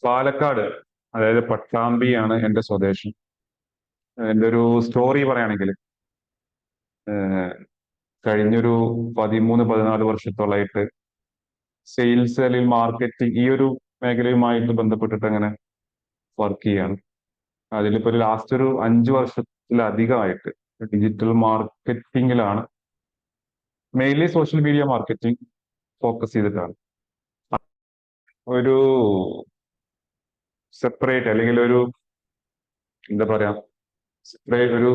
പാലക്കാട്, അതായത് പട്ടാമ്പിയാണ് എന്റെ സ്വദേശം. എന്റെ ഒരു സ്റ്റോറി പറയുകയാണെങ്കിൽ കഴിഞ്ഞൊരു 13-14 വർഷത്തോളായിട്ട് സെയിൽസ് അല്ലെങ്കിൽ മാർക്കറ്റിംഗ് ഈ ഒരു മേഖലയുമായിട്ട് ബന്ധപ്പെട്ടിട്ട് അങ്ങനെ വർക്ക് ചെയ്യാണ്. അതിലിപ്പോ ഒരു ലാസ്റ്റ് ഒരു 5 വർഷത്തിലധികമായിട്ട് ഡിജിറ്റൽ മാർക്കറ്റിംഗിലാണ്, mainly social media marketing focus ചെയ്തിട്ടാണ്. ഒരു സെപ്പറേറ്റ് അല്ലെങ്കിൽ ഒരു എന്താ പറയാ സെപ്പറേറ്റ് ഒരു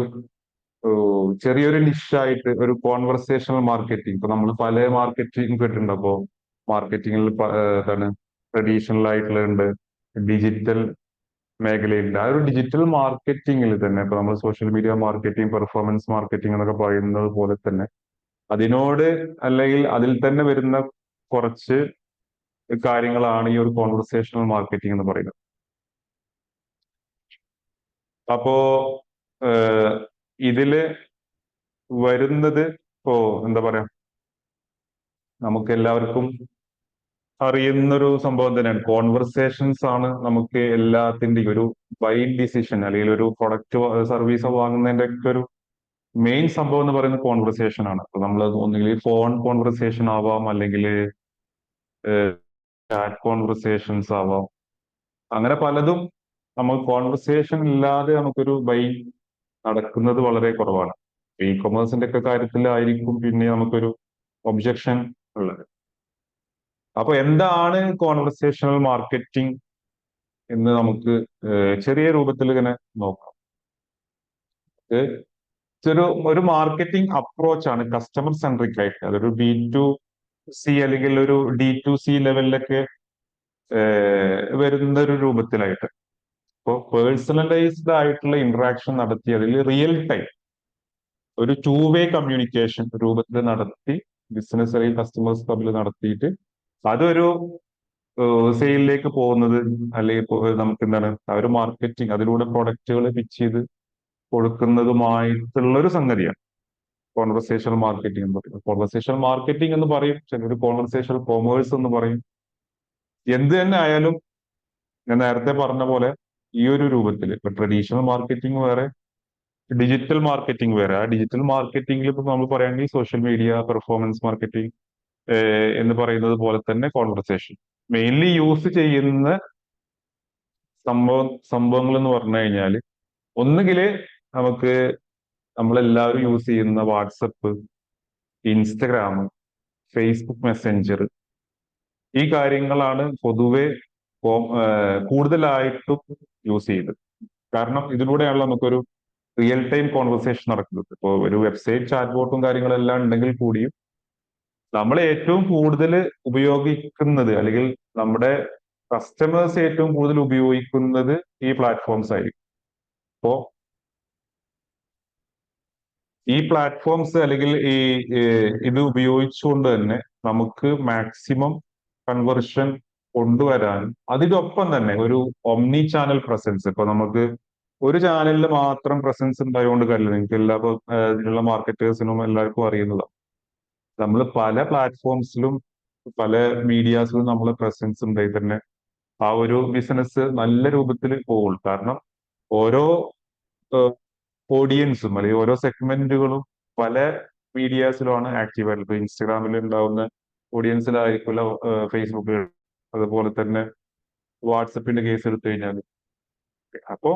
ചെറിയൊരു നിഷായിട്ട് ഒരു കോൺവെർസേഷണൽ മാർക്കറ്റിംഗ്. ഇപ്പൊ നമ്മൾ പല മാർക്കറ്റിംഗ് കേട്ടിട്ടുണ്ട്. അപ്പോ മാർക്കറ്റിംഗിൽ എന്താണ് ട്രഡീഷണൽ ആയിട്ടുള്ള ഡിജിറ്റൽ മേഖലയുണ്ട്. ആ ഒരു ഡിജിറ്റൽ മാർക്കറ്റിംഗിൽ തന്നെ ഇപ്പൊ നമ്മൾ social media marketing, performance marketing എന്നൊക്കെ പറയുന്നത് പോലെ തന്നെ അതിനോട് അല്ലെങ്കിൽ അതിൽ തന്നെ വരുന്ന കുറച്ച് കാര്യങ്ങളാണ് ഈ ഒരു കോൺവെർസേഷണൽ മാർക്കറ്റിംഗ് എന്ന് പറയുന്നത്. അപ്പോ ഏഹ്, ഇതില് വരുന്നത് ഇപ്പോ എന്താ പറയാ നമുക്ക് എല്ലാവർക്കും അറിയുന്നൊരു സംഭവം തന്നെയാണ്. കോൺവെർസേഷൻസ് ആണ് നമുക്ക് എല്ലാത്തിന്റെയും ഒരു ബൈങ് ഡിസിഷൻ അല്ലെങ്കിൽ ഒരു പ്രൊഡക്റ്റ് സർവീസോ വാങ്ങുന്നതിന്റെ ഒക്കെ ഒരു മെയിൻ സംഭവം എന്ന് പറയുന്നത് കോൺവെർസേഷൻ ആണ്. അപ്പൊ നമ്മൾ ഒന്നുകിൽ ഫോൺ കോൺവെർസേഷൻ ആവാം, അല്ലെങ്കിൽ ചാറ്റ് കോൺവെർസേഷൻസ് ആവാം. അങ്ങനെ പലതും. നമുക്ക് കോൺവെർസേഷൻ ഇല്ലാതെ നമുക്കൊരു ബൈ നടക്കുന്നത് വളരെ കുറവാണ്. ഇ കൊമേഴ്സിന്റെ ഒക്കെ കാര്യത്തിലായിരിക്കും പിന്നെ നമുക്കൊരു ഒബ്ജക്ഷൻ ഉള്ളത്. അപ്പൊ എന്താണ് കോൺവെർസേഷണൽ മാർക്കറ്റിംഗ് എന്ന് നമുക്ക് ചെറിയ രൂപത്തിൽ ഇങ്ങനെ നോക്കാം. ഇത് ഒരു മാർക്കറ്റിംഗ് അപ്രോച്ച് ആണ്, കസ്റ്റമർ സെൻട്രിക് ആയിട്ട്. അതൊരു B2C അല്ലെങ്കിൽ ഒരു D2C ലെവലിലൊക്കെ വരുന്ന ഒരു രൂപത്തിലായിട്ട്. ഇപ്പോൾ പേഴ്സണലൈസ്ഡ് ആയിട്ടുള്ള ഇന്ററാക്ഷൻ നടത്തി അതിൽ റിയൽ ടൈം ഒരു വേ കമ്മ്യൂണിക്കേഷൻ രൂപത്തിൽ നടത്തി ബിസിനസ് അല്ലെങ്കിൽ കസ്റ്റമേഴ്സ് തമ്മിൽ നടത്തിയിട്ട് അതൊരു സെയിലിലേക്ക് പോകുന്നത്, അല്ലെങ്കിൽ നമുക്ക് എന്താണ് ആ ഒരു മാർക്കറ്റിംഗ് അതിലൂടെ പ്രൊഡക്റ്റുകൾ പിച്ച് ചെയ്ത് കൊടുക്കുന്നതുമായിട്ടുള്ള ഒരു സംഗതിയാണ് കോൺവെർസേഷണൽ മാർക്കറ്റിംഗ് എന്ന് പറയുന്നത്. കോൺവെർസേഷണൽ മാർക്കറ്റിംഗ് എന്ന് പറയും, ചിലർ കോൺവെർസേഷണൽ കൊമേഴ്സ് എന്ന് പറയും. എന്ത് തന്നെ ആയാലും ഞാൻ നേരത്തെ പറഞ്ഞ പോലെ ഈ ഒരു രൂപത്തിൽ ഇപ്പൊ ട്രഡീഷണൽ മാർക്കറ്റിംഗ് വേറെ, ഡിജിറ്റൽ മാർക്കറ്റിംഗ് വേറെ. ആ ഡിജിറ്റൽ മാർക്കറ്റിംഗിൽ ഇപ്പൊ നമ്മൾ പറയുകയാണെങ്കിൽ സോഷ്യൽ മീഡിയ, പെർഫോമൻസ് മാർക്കറ്റിംഗ് എന്ന് പറയുന്നത് പോലെ തന്നെ കോൺവെർസേഷൻ മെയിൻലി യൂസ് ചെയ്യുന്ന സംഭവങ്ങൾ എന്ന് പറഞ്ഞു കഴിഞ്ഞാൽ ഒന്നുകില് നമുക്ക് നമ്മളെല്ലാവരും യൂസ് ചെയ്യുന്ന വാട്സപ്പ്, ഇൻസ്റ്റഗ്രാം, ഫേസ്ബുക്ക് മെസ്സഞ്ചർ, ഈ കാര്യങ്ങളാണ് പൊതുവെ കൂടുതലായിട്ടും യൂസ് ചെയ്തത്. കാരണം ഇതിലൂടെയാണല്ലോ നമുക്കൊരു റിയൽ ടൈം കോൺവെർസേഷൻ നടക്കുന്നത്. ഇപ്പോൾ ഒരു വെബ്സൈറ്റ് ചാറ്റ് ബോട്ടും കാര്യങ്ങളെല്ലാം ഉണ്ടെങ്കിൽ കൂടിയും നമ്മൾ ഏറ്റവും കൂടുതൽ ഉപയോഗിക്കുന്നത് അല്ലെങ്കിൽ നമ്മുടെ കസ്റ്റമേഴ്സ് ഏറ്റവും കൂടുതൽ ഉപയോഗിക്കുന്നത് ഈ പ്ലാറ്റ്ഫോംസ് ആയിരിക്കും. അപ്പോ ഈ പ്ലാറ്റ്ഫോംസ് അല്ലെങ്കിൽ ഇത് ഉപയോഗിച്ചുകൊണ്ട് തന്നെ നമുക്ക് മാക്സിമം കൺവെർഷൻ കൊണ്ടുവരാനും അതിനൊപ്പം തന്നെ ഒരു ഒമ്നി ചാനൽ പ്രസൻസ്. ഇപ്പൊ നമുക്ക് ഒരു ചാനലിൽ മാത്രം പ്രസൻസ് ഉണ്ടായതുകൊണ്ട് കാര്യമില്ല. നിങ്ങൾക്ക് എല്ലാ ഇതിലുള്ള മാർക്കറ്റേഴ്സിനും എല്ലാവർക്കും അറിയുന്നതാണ്. നമ്മൾ പല പ്ലാറ്റ്ഫോംസിലും പല മീഡിയാസിലും നമ്മൾ പ്രസൻസ് ഉണ്ടെങ്കിൽ തന്നെ ആ ഒരു ബിസിനസ് നല്ല രൂപത്തിൽ പോകുള്ളൂ. കാരണം ഓരോ ഓഡിയൻസും അല്ലെങ്കിൽ ഓരോ സെഗ്മെന്റുകളും പല മീഡിയാസിലുമാണ് ആക്റ്റീവ് ആയിട്ടുള്ളത്. ഇപ്പൊ ഇൻസ്റ്റഗ്രാമിൽ ഉണ്ടാവുന്ന ഓഡിയൻസിലായിരിക്കില്ല ഫേസ്ബുക്കിൽ, അതുപോലെ തന്നെ വാട്സപ്പിന്റെ കേസ് എടുത്തു കഴിഞ്ഞാൽ. അപ്പോ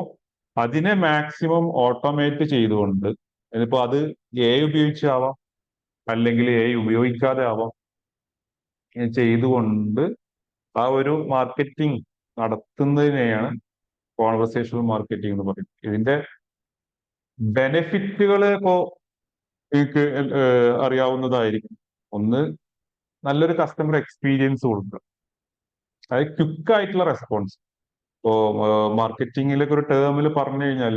അതിനെ മാക്സിമം ഓട്ടോമേറ്റ് ചെയ്തുകൊണ്ട് ഇനിയിപ്പോ അത് ഉപയോഗിച്ചാവാം അല്ലെങ്കിൽ ഉപയോഗിക്കാതെ ആവാം, ചെയ്തുകൊണ്ട് ആ ഒരു മാർക്കറ്റിംഗ് നടത്തുന്നതിനെയാണ് കോൺവെർസേഷണൽ മാർക്കറ്റിംഗ് എന്ന് പറയുന്നത്. ഇതിന്റെ ബെനിഫിറ്റുകൾ ഇപ്പോ നിങ്ങൾക്ക് അറിയാവുന്നതായിരിക്കും. ഒന്ന്, നല്ലൊരു കസ്റ്റമർ എക്സ്പീരിയൻസ് കൊടുക്കുക, അതായത് ക്വിക്ക് ആയിട്ടുള്ള റെസ്പോൺസ്. ഇപ്പോ മാർക്കറ്റിംഗിലൊക്കെ ഒരു ടേമിൽ പറഞ്ഞു കഴിഞ്ഞാൽ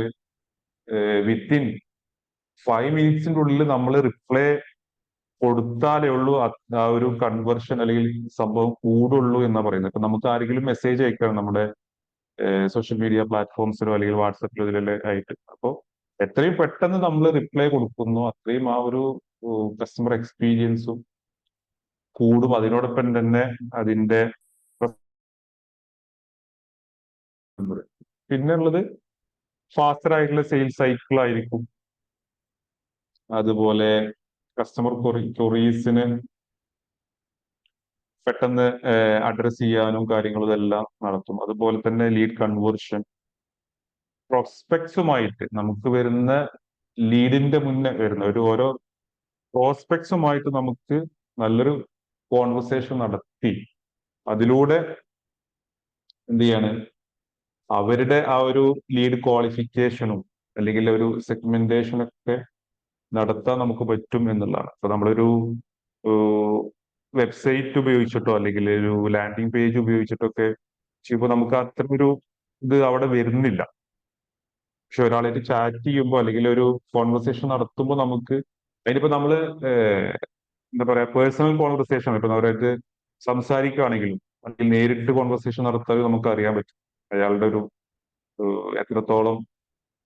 വിത്തിൻ 5 മിനിറ്റ്സിന്റെ ഉള്ളിൽ നമ്മൾ റിപ്ലൈ കൊടുത്താലേ ഉള്ളൂ ആ ഒരു കൺവേർഷൻ അല്ലെങ്കിൽ സംഭവം കൂടുള്ളൂ എന്നാ പറയുന്നത്. ഇപ്പൊ നമുക്ക് ആരെങ്കിലും മെസ്സേജ് അയക്കണം നമ്മുടെ സോഷ്യൽ മീഡിയ പ്ലാറ്റ്ഫോംസിലോ അല്ലെങ്കിൽ വാട്സപ്പിലോ ഇതിലെല്ലാം ആയിട്ട്. അപ്പോൾ എത്രയും പെട്ടെന്ന് നമ്മൾ റിപ്ലൈ കൊടുക്കുന്നു അത്രയും ആ ഒരു കസ്റ്റമർ എക്സ്പീരിയൻസും കൂടും. അതിനോടൊപ്പം തന്നെ അതിന്റെ പിന്നെ ഉള്ളത് ഫാസ്റ്റർ ആയിട്ടുള്ള സെയിൽസ് സൈക്കിൾ ആയിരിക്കും. അതുപോലെ കസ്റ്റമർ ക്വറീസിന് പെട്ടെന്ന് അഡ്രസ് ചെയ്യാനും കാര്യങ്ങളും ഇതെല്ലാം നടത്തും. അതുപോലെ തന്നെ ലീഡ് കൺവേർഷൻ, പ്രോസ്പെക്ട്സുമായിട്ട് നമുക്ക് വരുന്ന ലീഡിന്റെ മുന്നേ വരുന്ന ഓരോ പ്രോസ്പെക്ട്സുമായിട്ട് നമുക്ക് നല്ലൊരു കോൺവെർസേഷൻ നടത്തി അതിലൂടെ എന്ത് ചെയ്യാണ് അവരുടെ ആ ഒരു ലീഡ് ക്വാളിഫിക്കേഷനും അല്ലെങ്കിൽ ഒരു സെഗ്മെന്റേഷനൊക്കെ നടത്താൻ നമുക്ക് പറ്റും എന്നുള്ളതാണ്. അപ്പൊ നമ്മളൊരു വെബ്സൈറ്റ് ഉപയോഗിച്ചിട്ടോ അല്ലെങ്കിൽ ഒരു ലാൻഡിംഗ് പേജ് ഉപയോഗിച്ചിട്ടൊക്കെ ചെയ്യുമ്പോൾ നമുക്ക് അത്ര ഒരു ഇത് അവിടെ വരുന്നില്ല. പക്ഷെ ഒരാളായിട്ട് ചാറ്റ് ചെയ്യുമ്പോൾ അല്ലെങ്കിൽ ഒരു കോൺവെർസേഷൻ നടത്തുമ്പോൾ നമുക്ക് അതിനിപ്പോ നമ്മള് എന്താ പറയാ പേഴ്സണൽ കോൺവെർസേഷൻ ഇപ്പൊ അവരായിട്ട് സംസാരിക്കുകയാണെങ്കിലും അല്ലെങ്കിൽ നേരിട്ട് കോൺവെർസേഷൻ നടത്താൻ നമുക്ക് അറിയാൻ പറ്റും അയാളുടെ ഒരു എത്രത്തോളം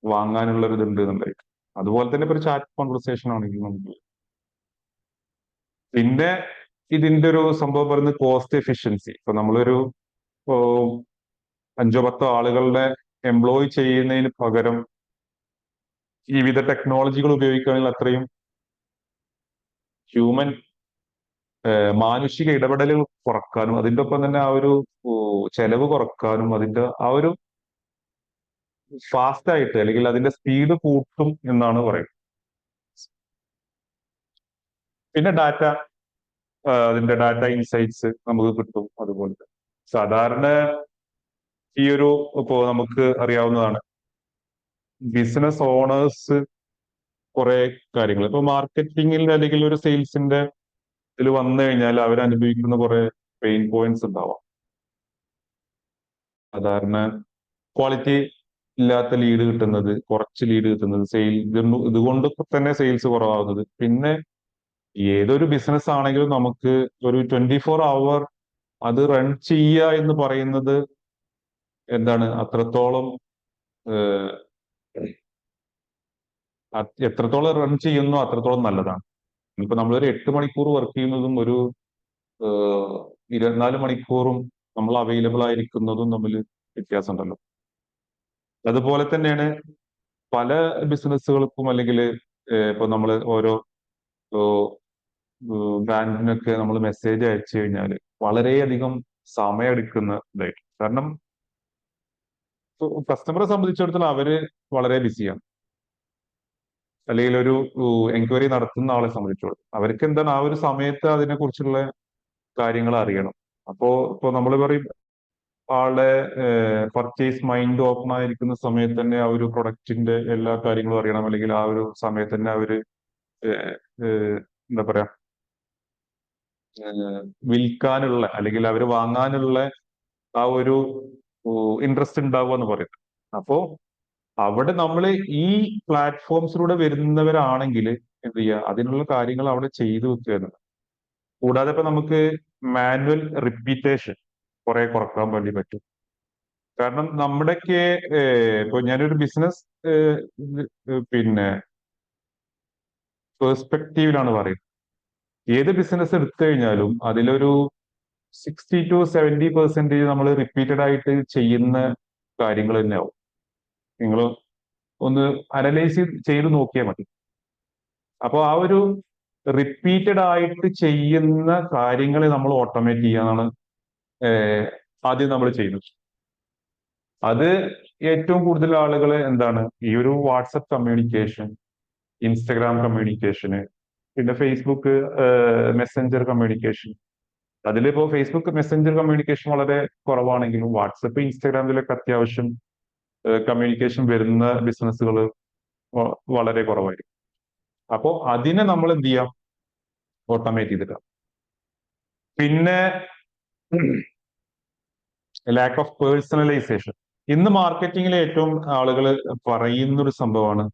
വാങ്ങാനുള്ള ഒരു ഇതുണ്ട് എന്നുള്ളത്. അതുപോലെ തന്നെ ഇപ്പൊ ഒരു ചാറ്റ് കോൺവെർസേഷൻ ആണെങ്കിൽ നമുക്ക് പിന്നെ ഇതിന്റെ ഒരു സംഭവം പറയുന്നത് കോസ്റ്റ് എഫിഷ്യൻസി. ഇപ്പൊ നമ്മളൊരു ഇപ്പോ 5-10 ആളുകളുടെ എംപ്ലോയ് ചെയ്യുന്നതിന് പകരം വിവിധ ടെക്നോളജികൾ ഉപയോഗിക്കുകയാണെങ്കിൽ അത്രയും ഹ്യൂമൻ മാനുഷിക ഇടപെടലുകൾ കുറക്കാനും അതിന്റെ ഒപ്പം തന്നെ ആ ഒരു ചെലവ് കുറക്കാനും അതിന്റെ ആ ഒരു ഫാസ്റ്റ് ആയിട്ട് അല്ലെങ്കിൽ അതിന്റെ സ്പീഡ് കൂട്ടും എന്നാണ് പറയുന്നത്. പിന്നെ അതിന്റെ ഡാറ്റ ഇൻസൈറ്റ്സ് നമുക്ക് കിട്ടും. അതുപോലെ സാധാരണ ഈ ഒരു ഇപ്പോ നമുക്ക് അറിയാവുന്നതാണ് ബിസിനസ് ഓണേഴ്സ് കുറെ കാര്യങ്ങൾ ഇപ്പൊ മാർക്കറ്റിംഗിൽ അല്ലെങ്കിൽ ഒരു സെയിൽസിന്റെ ഇതിൽ വന്നു കഴിഞ്ഞാൽ അവർ അനുഭവിക്കുന്ന കുറെ പെയിൻ പോയിന്റ്സ് ഉണ്ടാവാം. സാധാരണ ക്വാളിറ്റി ഇല്ലാത്ത ലീഡ് കിട്ടുന്നത്, കുറച്ച് ലീഡ് കിട്ടുന്നത്, ഇതുകൊണ്ട് തന്നെ സെയിൽസ് കുറവാകുന്നത്. പിന്നെ ഏതൊരു ബിസിനസ് ആണെങ്കിലും നമുക്ക് ഒരു 24 hour അത് റൺ ചെയ്യുക എന്ന് പറയുന്നത് എന്താണ് അത്രത്തോളം എത്രത്തോളം റൺ ചെയ്യുന്നു അത്രത്തോളം നല്ലതാണ്. ഇപ്പൊ നമ്മളൊരു 8 മണിക്കൂർ വർക്ക് ചെയ്യുന്നതും ഒരു 24 മണിക്കൂറും നമ്മൾ അവൈലബിൾ ആയിരിക്കുന്നതും തമ്മിൽ വ്യത്യാസം ഉണ്ടല്ലോ. അതുപോലെ തന്നെയാണ് പല ബിസിനസ്സുകൾക്കും അല്ലെങ്കിൽ ഇപ്പൊ നമ്മൾ ഓരോ ബ്രാൻഡിനൊക്കെ നമ്മൾ മെസ്സേജ് അയച്ചു കഴിഞ്ഞാൽ വളരെയധികം സമയമെടുക്കുന്ന ഇതായിട്ട്. കാരണം കസ്റ്റമറെ സംബന്ധിച്ചിടത്തോളം അവര് വളരെ ബിസിയാണ്. അല്ലെങ്കിൽ ഒരു എൻക്വയറി നടത്തുന്ന ആളെ സംബന്ധിച്ചോളം അവർക്ക് എന്താണ് ആ ഒരു സമയത്ത് അതിനെ കുറിച്ചുള്ള കാര്യങ്ങൾ അറിയണം. ഇപ്പൊ നമ്മൾ പറയും ആളുടെ പർച്ചേസ് മൈൻഡ് ഓപ്പൺ ആയിരിക്കുന്ന സമയത്ത് തന്നെ ആ ഒരു പ്രൊഡക്റ്റിന്റെ എല്ലാ കാര്യങ്ങളും അറിയണം. അല്ലെങ്കിൽ ആ ഒരു സമയത്ത് തന്നെ അവര് എന്താ പറയാ വിൽക്കാനുള്ള അല്ലെങ്കിൽ അവര് വാങ്ങാനുള്ള ആ ഒരു ഇൻട്രസ്റ്റ് ഉണ്ടാവുക എന്ന് പറയുന്നത്. അപ്പോ അവിടെ നമ്മൾ ഈ പ്ലാറ്റ്ഫോംസിലൂടെ വരുന്നവരാണെങ്കിൽ എന്ത് ചെയ്യുക അതിനുള്ള കാര്യങ്ങൾ അവിടെ ചെയ്തു വെക്കുക എന്നുള്ളത്. കൂടാതെ ഇപ്പൊ നമുക്ക് മാനുവൽ റിപ്പീറ്റേഷൻ കുറെ കുറക്കാൻ വേണ്ടി പറ്റും. കാരണം നമ്മുടെയൊക്കെ ഇപ്പൊ ഞാനൊരു ബിസിനസ് പിന്നെ പെർസ്പെക്റ്റീവിലാണ് പറയുന്നത്. ഏത് ബിസിനസ് എടുത്തു കഴിഞ്ഞാലും അതിലൊരു 60-70% നമ്മൾ റിപ്പീറ്റഡ് ആയിട്ട് ചെയ്യുന്ന കാര്യങ്ങൾ തന്നെയാവും. നിങ്ങൾ ഒന്ന് അനലൈസ് ചെയ്ത് നോക്കിയാൽ മതി. അപ്പോൾ ആ ഒരു റിപ്പീറ്റഡ് ആയിട്ട് ചെയ്യുന്ന കാര്യങ്ങളെ നമ്മൾ ഓട്ടോമേറ്റ് ചെയ്യാന്നാണ് ആദ്യം നമ്മൾ ചെയ്യുന്നത്. അത് ഏറ്റവും കൂടുതൽ ആളുകൾ എന്താണ് ഈ ഒരു വാട്സപ്പ് കമ്മ്യൂണിക്കേഷൻ, ഇൻസ്റ്റഗ്രാം കമ്മ്യൂണിക്കേഷന്, പിന്നെ ഫേസ്ബുക്ക് മെസ്സഞ്ചർ കമ്മ്യൂണിക്കേഷൻ. അതിലിപ്പോ ഫേസ്ബുക്ക് മെസ്സഞ്ചർ കമ്മ്യൂണിക്കേഷൻ വളരെ കുറവാണെങ്കിലും വാട്സപ്പ് ഇൻസ്റ്റഗ്രാമിലൊക്കെ അത്യാവശ്യം കമ്മ്യൂണിക്കേഷൻ വരുന്ന ബിസിനസ്സുകൾ വളരെ കുറവായിരിക്കും. അപ്പോ അതിനെ നമ്മൾ എന്ത് ചെയ്യാം ഓട്ടോമേറ്റ് ചെയ്തിട്ടാം. പിന്നെ ലാക്ക് ഓഫ് പേഴ്സണലൈസേഷൻ ഇന്ന് മാർക്കറ്റിംഗിൽ ഏറ്റവും ആളുകൾ പറയുന്ന ഒരു സംഭവമാണ്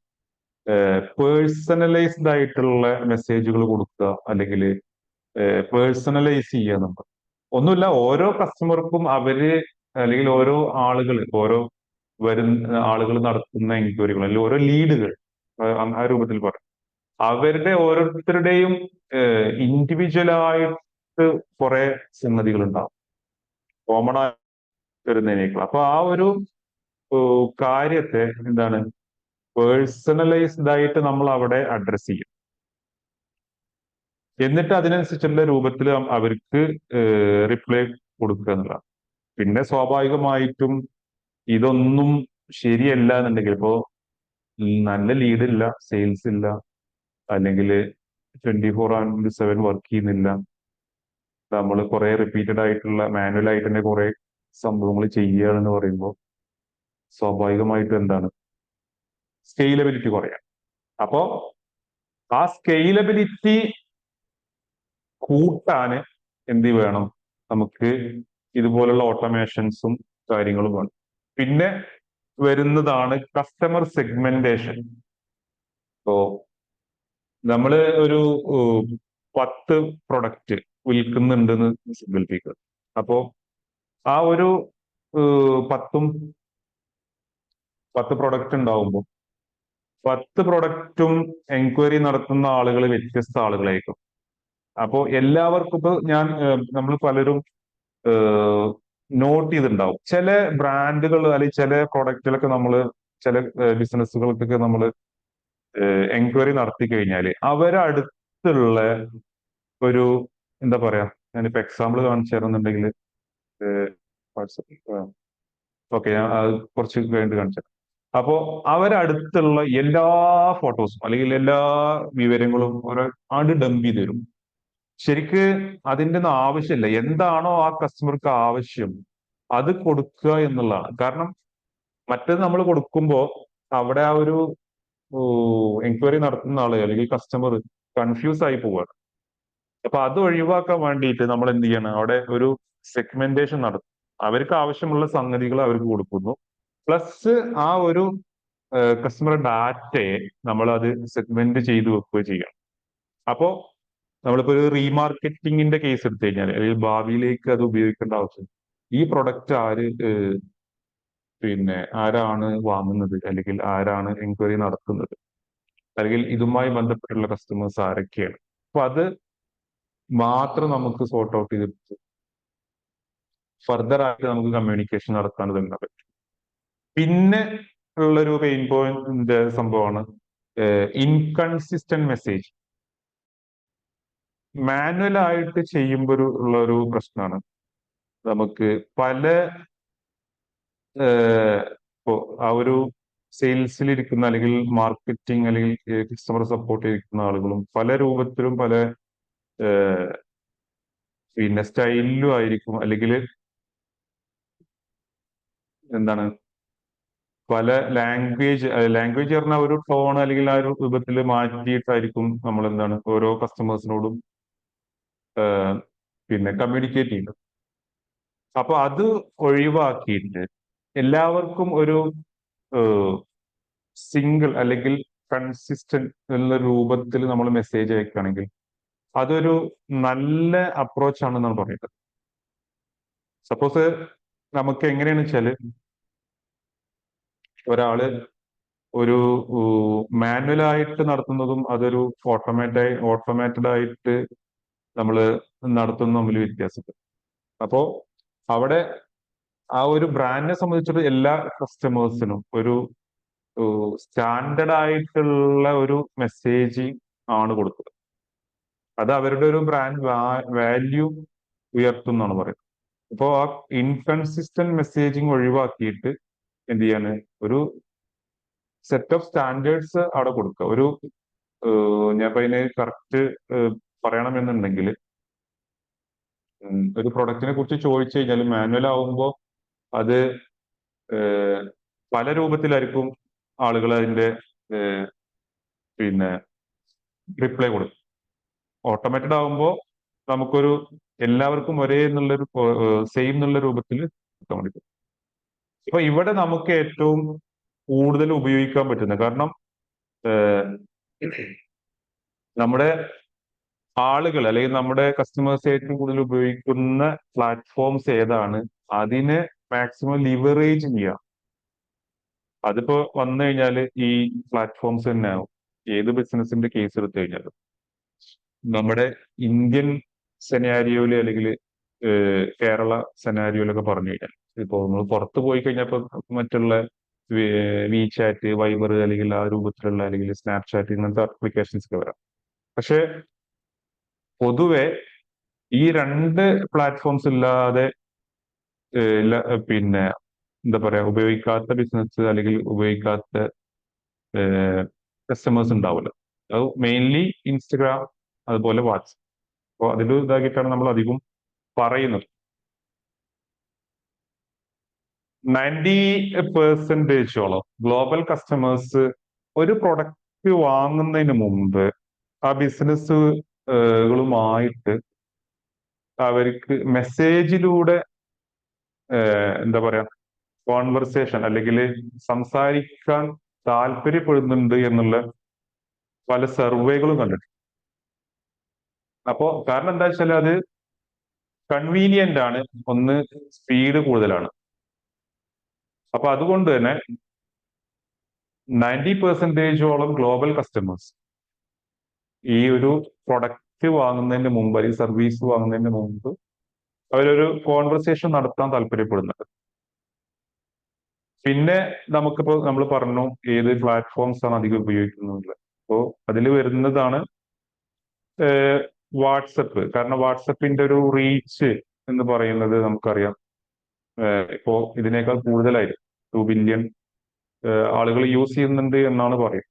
പേഴ്സണലൈസ്ഡ് ആയിട്ടുള്ള മെസ്സേജുകൾ കൊടുക്കുക അല്ലെങ്കിൽ പേഴ്സണലൈസ് ചെയ്യുക എന്നുള്ളത്. ഒന്നുമില്ല, ഓരോ കസ്റ്റമർക്കും അവര് അല്ലെങ്കിൽ ഓരോ വരുന്ന ആളുകൾ നടത്തുന്ന എൻക്വയറികൾ അല്ലെങ്കിൽ ഓരോ ലീഡുകൾ ആ രൂപത്തിൽ പറയും അവരുടെ ഓരോരുത്തരുടെയും ഇൻഡിവിജ്വൽ ആയിട്ട് കുറെ സംഗതികൾ ഉണ്ടാവും കോമൺ ആയി വരുന്നതിനേക്കാൾ. അപ്പൊ ആ ഒരു കാര്യത്തെ എന്താണ് പേഴ്സണലൈസ്ഡ് ആയിട്ട് നമ്മൾ അവിടെ അഡ്രസ് ചെയ്യും. എന്നിട്ട് അതിനനുസരിച്ചുള്ള രൂപത്തിൽ അവർക്ക് റിപ്ലൈ കൊടുക്കുക എന്നുള്ളതാണ്. പിന്നെ സ്വാഭാവികമായിട്ടും ഇതൊന്നും ശരിയല്ല എന്നുണ്ടെങ്കിൽ ഇപ്പോ നല്ല ലീഡ് ഇല്ല, സെയിൽസ് ഇല്ല, അല്ലെങ്കിൽ 24/7 വർക്ക് ചെയ്യുന്നില്ല, നമ്മൾ കുറെ റിപ്പീറ്റഡ് ആയിട്ടുള്ള മാനുവൽ ആയിട്ട് തന്നെ കുറെ സംഭവങ്ങൾ ചെയ്യുകയാണെന്ന് പറയുമ്പോൾ സ്വാഭാവികമായിട്ടും എന്താണ് സ്കെയിലബിലിറ്റി കുറയാം. അപ്പോ ആ സ്കെയിലബിലിറ്റി കൂട്ടാന് എന്ത് വേണം, നമുക്ക് ഇതുപോലുള്ള ഓട്ടോമേഷൻസും കാര്യങ്ങളും വേണം. പിന്നെ വരുന്നതാണ് കസ്റ്റമർ സെഗ്മെന്റേഷൻ. ഇപ്പോ നമ്മള് ഒരു 10 പ്രൊഡക്റ്റ് വിൽക്കുന്നുണ്ടെന്ന് സങ്കല്പിക്കുക. അപ്പോ ആ ഒരു 10 പ്രൊഡക്റ്റ് ഉണ്ടാവുമ്പോൾ 10 പ്രൊഡക്റ്റും എൻക്വയറി നടത്തുന്ന ആളുകൾ വ്യത്യസ്ത ആളുകളായിരിക്കും. അപ്പോ എല്ലാവർക്കും ഇപ്പൊ നമ്മൾ പലരും നോട്ട് ചെയ്തിട്ടുണ്ടാവും ചില ബ്രാൻഡുകൾ അല്ലെങ്കിൽ ചില പ്രൊഡക്റ്റുകളൊക്കെ നമ്മൾ ചില ബിസിനസ്സുകൾക്കൊക്കെ നമ്മൾ എൻക്വയറി നടത്തി കഴിഞ്ഞാൽ അവരടുത്തുള്ള ഒരു എന്താ പറയാ, ഞാനിപ്പോ എക്സാമ്പിൾ കാണിച്ചു തരുന്നുണ്ടെങ്കിൽ വാട്സപ്പ്, ഓക്കെ, ഞാൻ അത് കുറച്ച് കഴിഞ്ഞിട്ട് കാണിച്ചു. അപ്പോ അവരടുത്തുള്ള എല്ലാ ഫോട്ടോസും അല്ലെങ്കിൽ എല്ലാ വിവരങ്ങളും ഒരു ഡംപ് ചെയ്ത് തരും. ശരിക്ക് അതിന്റെ ഒന്നും ആവശ്യമില്ല. എന്താണോ ആ കസ്റ്റമർക്ക് ആവശ്യം അത് കൊടുക്കുക എന്നുള്ളതാണ്. കാരണം മറ്റേത് നമ്മൾ കൊടുക്കുമ്പോ അവിടെ ആ ഒരു എൻക്വയറി നടത്തുന്ന ആള് അല്ലെങ്കിൽ കസ്റ്റമർ കൺഫ്യൂസ് ആയി പോവുകയാണ്. അപ്പൊ അത് ഒഴിവാക്കാൻ വേണ്ടിയിട്ട് നമ്മൾ എന്ത് ചെയ്യണം, അവിടെ ഒരു സെഗ്മെന്റേഷൻ നടത്തും. അവർക്ക് ആവശ്യമുള്ള സംഗതികൾ അവർക്ക് കൊടുക്കുന്നു. പ്ലസ് ആ ഒരു കസ്റ്റമർ ഡാറ്റയെ നമ്മൾ അത് സെഗ്മെന്റ് ചെയ്ത് വെക്കുകയോ ചെയ്യണം. അപ്പോ നമ്മളിപ്പോ ഒരു റീമാർക്കറ്റിംഗിന്റെ കേസ് എടുത്തു കഴിഞ്ഞാൽ അല്ലെങ്കിൽ ഭാവിയിലേക്ക് അത് ഉപയോഗിക്കേണ്ട ആവശ്യം, ഈ പ്രൊഡക്റ്റ് പിന്നെ ആരാണ് വാങ്ങുന്നത്, അല്ലെങ്കിൽ ആരാണ് എൻക്വയറി നടത്തുന്നത്, അല്ലെങ്കിൽ ഇതുമായി ബന്ധപ്പെട്ടുള്ള കസ്റ്റമേഴ്സ് ആരൊക്കെയാണ്. അപ്പൊ അത് മാത്രം നമുക്ക് സോർട്ട് ഔട്ട് ചെയ്തിട്ട് ഫർദർ ആയിട്ട് നമുക്ക് കമ്മ്യൂണിക്കേഷൻ നടത്താൻ തന്നെ പറ്റും. പിന്നെ ഉള്ളൊരു പെയിൻ പോയിന്റ് സംഭവമാണ് ഇൻകൺസിസ്റ്റന്റ് മെസ്സേജ്. മാനുവൽ ആയിട്ട് ചെയ്യുമ്പോൾ ഉള്ള ഒരു പ്രശ്നമാണ്, നമുക്ക് പല ഇപ്പോ ആ ഒരു സെയിൽസിലിരിക്കുന്ന അല്ലെങ്കിൽ മാർക്കറ്റിംഗ് അല്ലെങ്കിൽ കസ്റ്റമർ സപ്പോർട്ട് ഇരിക്കുന്ന ആളുകളും പല രൂപത്തിലും പല പിന്നെ സ്റ്റൈലിലും ആയിരിക്കും, അല്ലെങ്കിൽ എന്താണ് പല ലാംഗ്വേജ് പറഞ്ഞ ഒരു ടോൺ അല്ലെങ്കിൽ ആ ഒരു രൂപത്തിൽ മാറ്റിയിട്ടായിരിക്കും നമ്മൾ എന്താണ് ഓരോ കസ്റ്റമേഴ്സിനോടും പിന്നെ കമ്മ്യൂണിക്കേറ്റ് ചെയ്യുന്നത്. അപ്പൊ അത് ഒഴിവാക്കിയിട്ട് എല്ലാവർക്കും ഒരു സിംഗിൾ അല്ലെങ്കിൽ കൺസിസ്റ്റന്റ് എന്നുള്ള രൂപത്തിൽ നമ്മൾ മെസ്സേജ് അയക്കുകയാണെങ്കിൽ അതൊരു നല്ല അപ്രോച്ച് ആണെന്നാണ് പറയുന്നത്. സപ്പോസ് നമുക്ക് എങ്ങനെയാണെന്ന് വെച്ചാല് ഒരാള് ഒരു മാനുവൽ ആയിട്ട് നടത്തുന്നതും അതൊരു ഓട്ടോമേറ്റഡ് ആയിട്ട് നമ്മൾ നടത്തുന്ന തമ്മിൽ വ്യത്യാസമുണ്ട്. അപ്പോ അവിടെ ആ ഒരു ബ്രാൻഡിനെ സംബന്ധിച്ചിട്ട് എല്ലാ കസ്റ്റമേഴ്സിനും ഒരു സ്റ്റാൻഡേർഡ് ആയിട്ടുള്ള ഒരു മെസ്സേജ് ആണ് കൊടുക്കുന്നത്. അത് അവരുടെ ഒരു ബ്രാൻഡ് വാല്യൂ ഉയർത്തുന്നാണ് പറയുന്നത്. അപ്പോൾ ആ ഇൻകൺസിസ്റ്റന്റ് മെസ്സേജിങ് ഒഴിവാക്കിയിട്ട് എന്ത് ചെയ്യാണ്, ഒരു സെറ്റ് ഓഫ് സ്റ്റാൻഡേർഡ്സ് അവിടെ കൊടുക്കുക. ഞാൻ ഇപ്പൊ അതിന് കറക്റ്റ് പറയണമെന്നുണ്ടെങ്കിൽ ഒരു പ്രൊഡക്റ്റിനെ കുറിച്ച് ചോദിച്ചു കഴിഞ്ഞാൽ മാനുവൽ ആവുമ്പോൾ അത് പല രൂപത്തിലായിരിക്കും ആളുകൾ അതിന്റെ പിന്നെ റിപ്ലൈ കൊടുക്കും. ഓട്ടോമേറ്റഡ് ആവുമ്പോൾ നമുക്കൊരു എല്ലാവർക്കും ഒരേ എന്നുള്ളൊരു സെയിം എന്നുള്ള രൂപത്തിൽ കിട്ടാൻ വേണ്ടി. ഇപ്പൊ ഇവിടെ നമുക്ക് ഏറ്റവും കൂടുതൽ ഉപയോഗിക്കാൻ പറ്റുന്നത്, കാരണം നമ്മുടെ ആളുകൾ അല്ലെങ്കിൽ നമ്മുടെ കസ്റ്റമേഴ്സ് ഏറ്റവും കൂടുതൽ ഉപയോഗിക്കുന്ന പ്ലാറ്റ്ഫോംസ് ഏതാണ്, അതിനെ മാക്സിമം ലിവറേജ് ചെയ്യുക. അതിപ്പോ വന്നു കഴിഞ്ഞാൽ ഈ പ്ലാറ്റ്ഫോംസ് തന്നെ ആവും. ഏത് ബിസിനസിന്റെ കേസ് എടുത്തു കഴിഞ്ഞാലും നമ്മുടെ ഇന്ത്യൻ സെനാരിയോയില് അല്ലെങ്കിൽ കേരള സെനാരിയോയിലൊക്കെ പറഞ്ഞു കഴിഞ്ഞാൽ, ഇപ്പോ നമ്മൾ പുറത്ത് പോയി കഴിഞ്ഞപ്പോ മറ്റുള്ള വി ചാറ്റ്, വൈബർ അല്ലെങ്കിൽ ആ രൂപത്തിലുള്ള അല്ലെങ്കിൽ സ്നാപ്ചാറ്റ് ഇങ്ങനത്തെ ആപ്ലിക്കേഷൻസ് ഒക്കെ വരാം. പക്ഷെ പൊതുവെ ഈ രണ്ട് പ്ലാറ്റ്ഫോംസ് ഇല്ലാതെ പിന്നെ എന്താ പറയാ ഉപയോഗിക്കാത്ത ബിസിനസ് അല്ലെങ്കിൽ ഉപയോഗിക്കാത്ത കസ്റ്റമേഴ്സ് ഉണ്ടാവില്ല. അത് മെയിൻലി ഇൻസ്റ്റഗ്രാം അതുപോലെ വാട്സ്ആപ്പ്. അപ്പോൾ അതിൽ ഇതാക്കിയിട്ടാണ് നമ്മൾ അധികം പറയുന്നത്. 90%ഓളം ഗ്ലോബൽ കസ്റ്റമേഴ്സ് ഒരു പ്രൊഡക്റ്റ് വാങ്ങുന്നതിന് മുമ്പ് ആ ബിസിനസ്സുകളുമായിട്ട് അവർക്ക് മെസ്സേജിലൂടെ എന്താ പറയാ കോൺവെർസേഷൻ അല്ലെങ്കിൽ സംസാരിക്കാൻ താല്പര്യപ്പെടുന്നുണ്ട് എന്നുള്ള പല സർവേകളും കണ്ടിട്ടുണ്ട്. അപ്പോ കാരണം എന്താ വെച്ചാൽ അത് കൺവീനിയന്റ് ആണ്, ഒന്ന് സ്പീഡ് കൂടുതലാണ്. അപ്പൊ അതുകൊണ്ട് തന്നെ 90%ഓളം ഗ്ലോബൽ കസ്റ്റമേഴ്സ് ഈ ഒരു പ്രൊഡക്റ്റ് വാങ്ങുന്നതിന് മുമ്പ് അല്ലെങ്കിൽ സർവീസ് വാങ്ങുന്നതിന് മുമ്പ് അവരൊരു കോൺവെർസേഷൻ നടത്താൻ താല്പര്യപ്പെടുന്നുണ്ട്. പിന്നെ നമുക്കിപ്പോ നമ്മൾ പറഞ്ഞു ഏത് പ്ലാറ്റ്ഫോംസ് ആണ് അധികം ഉപയോഗിക്കുന്നത്. അപ്പോ അതിൽ വരുന്നതാണ് വാട്സപ്പ്. കാരണം വാട്സപ്പിന്റെ ഒരു റീച്ച് എന്ന് പറയുന്നത് നമുക്കറിയാം ഇപ്പോ ഇതിനേക്കാൾ കൂടുതലായിരിക്കും. 2 ബില്യൺ ആളുകൾ യൂസ് ചെയ്യുന്നുണ്ട് എന്നാണ് പറയുന്നത്.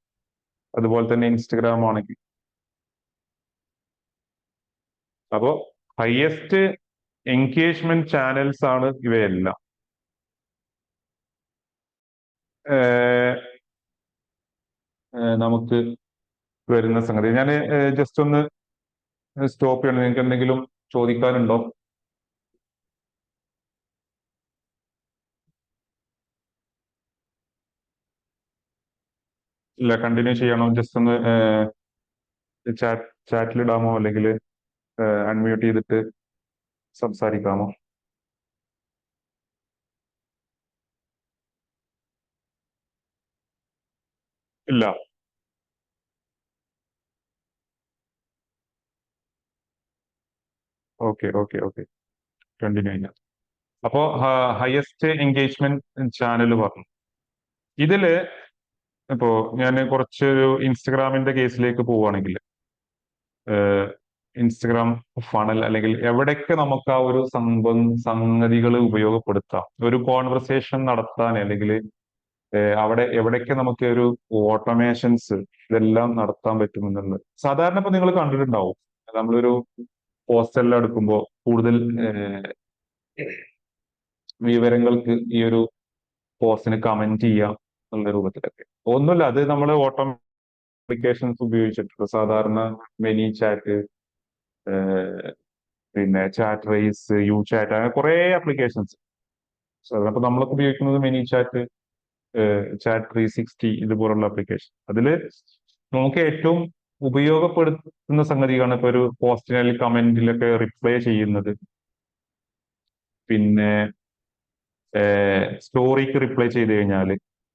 അതുപോലെ തന്നെ ഇൻസ്റ്റഗ്രാം ആണെങ്കിൽ. അപ്പോ ഹയസ്റ്റ് എൻഗേജ്മെന്റ് ചാനൽസ് ആണ് ഇവയെല്ലാം. നമുക്ക് വരുന്ന സംഗതി ഞാൻ ജസ്റ്റ് ഒന്ന് സ്റ്റോപ്പ് ചെയ്യണം. നിങ്ങൾക്ക് എന്തെങ്കിലും ചോദിക്കാനുണ്ടോ? ഇല്ല, കണ്ടിന്യൂ ചെയ്യണോ? ജസ്റ്റ് ഒന്ന് ചാറ്റിലിടാമോ അല്ലെങ്കിൽ അൺമ്യൂട്ട് ചെയ്തിട്ട് സംസാരിക്കാമോ? ഇല്ല. ഓക്കെ ഓക്കെ ഓക്കെ, കണ്ടിന്യൂ ചെയ്യാം. അപ്പോ ഹയസ്റ്റ് എൻഗേജ്മെന്റ് ചാനൽ പറഞ്ഞു. ഇതില് ഇപ്പോ ഞാൻ കുറച്ചൊരു ഇൻസ്റ്റഗ്രാമിന്റെ കേസിലേക്ക് പോവുകയാണെങ്കിൽ ഇൻസ്റ്റഗ്രാം ഫണൽ അല്ലെങ്കിൽ എവിടെയൊക്കെ നമുക്ക് ആ ഒരു സംഗതികൾ ഉപയോഗപ്പെടുത്താം ഒരു കോൺവെർസേഷൻ നടത്താൻ, അല്ലെങ്കിൽ അവിടെ എവിടെയൊക്കെ നമുക്ക് ഒരു ഓട്ടോമേഷൻസ് ഇതെല്ലാം നടത്താൻ പറ്റുമെന്നുള്ളത് സാധാരണ ഇപ്പൊ നിങ്ങൾ കണ്ടിട്ടുണ്ടാവും. നമ്മളൊരു പോസ്റ്റെല്ലാം എടുക്കുമ്പോൾ കൂടുതൽ വിവരങ്ങൾക്ക് ഈ ഒരു പോസ്റ്റിന് കമന്റ് ചെയ്യാം എന്നുള്ള രൂപത്തിലൊക്കെ. ഒന്നുമില്ല, അത് നമ്മൾ ഓട്ടോമാറ്റിക്കേഷൻസ് ഉപയോഗിച്ചിട്ടുണ്ട്. സാധാരണ മെനി ചാറ്റ്, പിന്നെ ചാറ്റ് റേസ്, യു ചാറ്റ്, അങ്ങനെ കുറെ ആപ്ലിക്കേഷൻസ്. സാധാരണ ഇപ്പൊ നമ്മളൊക്കെ ഉപയോഗിക്കുന്നത് മെനി ചാറ്റ്, ചാറ്റ് 360 ഇതുപോലുള്ള ആപ്ലിക്കേഷൻ. അതില് നമുക്ക് ഏറ്റവും ഉപയോഗപ്പെടുത്തുന്ന സംഗതിയാണ് ഇപ്പൊ ഒരു പോസ്റ്റിന് അല്ലെങ്കിൽ കമന്റിലൊക്കെ റിപ്ലൈ ചെയ്യുന്നത്. പിന്നെ സ്റ്റോറിക്ക് റിപ്ലൈ ചെയ്ത് കഴിഞ്ഞാൽ,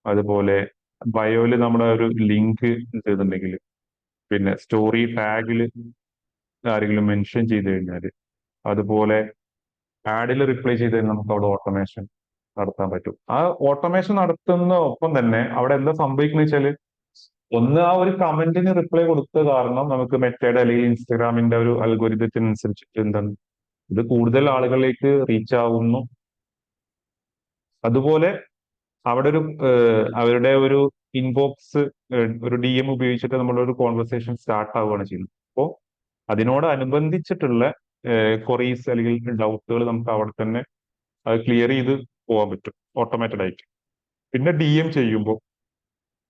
അതുപോലെ ബയോയില് നമ്മുടെ ഒരു ലിങ്ക് ചെയ്തിട്ടുണ്ടെങ്കിൽ, പിന്നെ സ്റ്റോറി ടാഗിൽ ആരെങ്കിലും മെൻഷൻ ചെയ്ത് കഴിഞ്ഞാൽ, അതുപോലെ ആഡിൽ റിപ്ലൈ ചെയ്ത് കഴിഞ്ഞാൽ നമുക്ക് അവിടെ ഓട്ടോമേഷൻ നടത്താൻ പറ്റും. ആ ഓട്ടോമേഷൻ നടത്തുന്ന ഒപ്പം തന്നെ അവിടെ എന്താ സംഭവിക്കുന്ന വെച്ചാൽ, ഒന്ന് ആ ഒരു കമന്റിന് റിപ്ലൈ കൊടുത്ത കാരണം നമുക്ക് മെറ്റയുടെ അല്ലെങ്കിൽ ഇൻസ്റ്റഗ്രാമിന്റെ ഒരു അൽഗോരിതത്തിനനുസരിച്ചിട്ട് എന്താണ് ഇത് കൂടുതൽ ആളുകളിലേക്ക് റീച്ച് ആവുന്നു. അതുപോലെ അവിടെ ഒരു അവരുടെ ഒരു ഇൻബോക്സ്, ഒരു DM ഉപയോഗിച്ചിട്ട് നമ്മളൊരു കോൺവെർസേഷൻ സ്റ്റാർട്ട് ആവുകയാണ് ചെയ്യുന്നത്. അപ്പോൾ അതിനോടനുബന്ധിച്ചിട്ടുള്ള ക്വറീസ് അല്ലെങ്കിൽ ഡൗട്ടുകൾ നമുക്ക് അവിടെ തന്നെ അത് ക്ലിയർ ചെയ്ത് പോകാൻ പറ്റും ഓട്ടോമാറ്റഡ് ആയിട്ട്. പിന്നെ DM ചെയ്യുമ്പോൾ,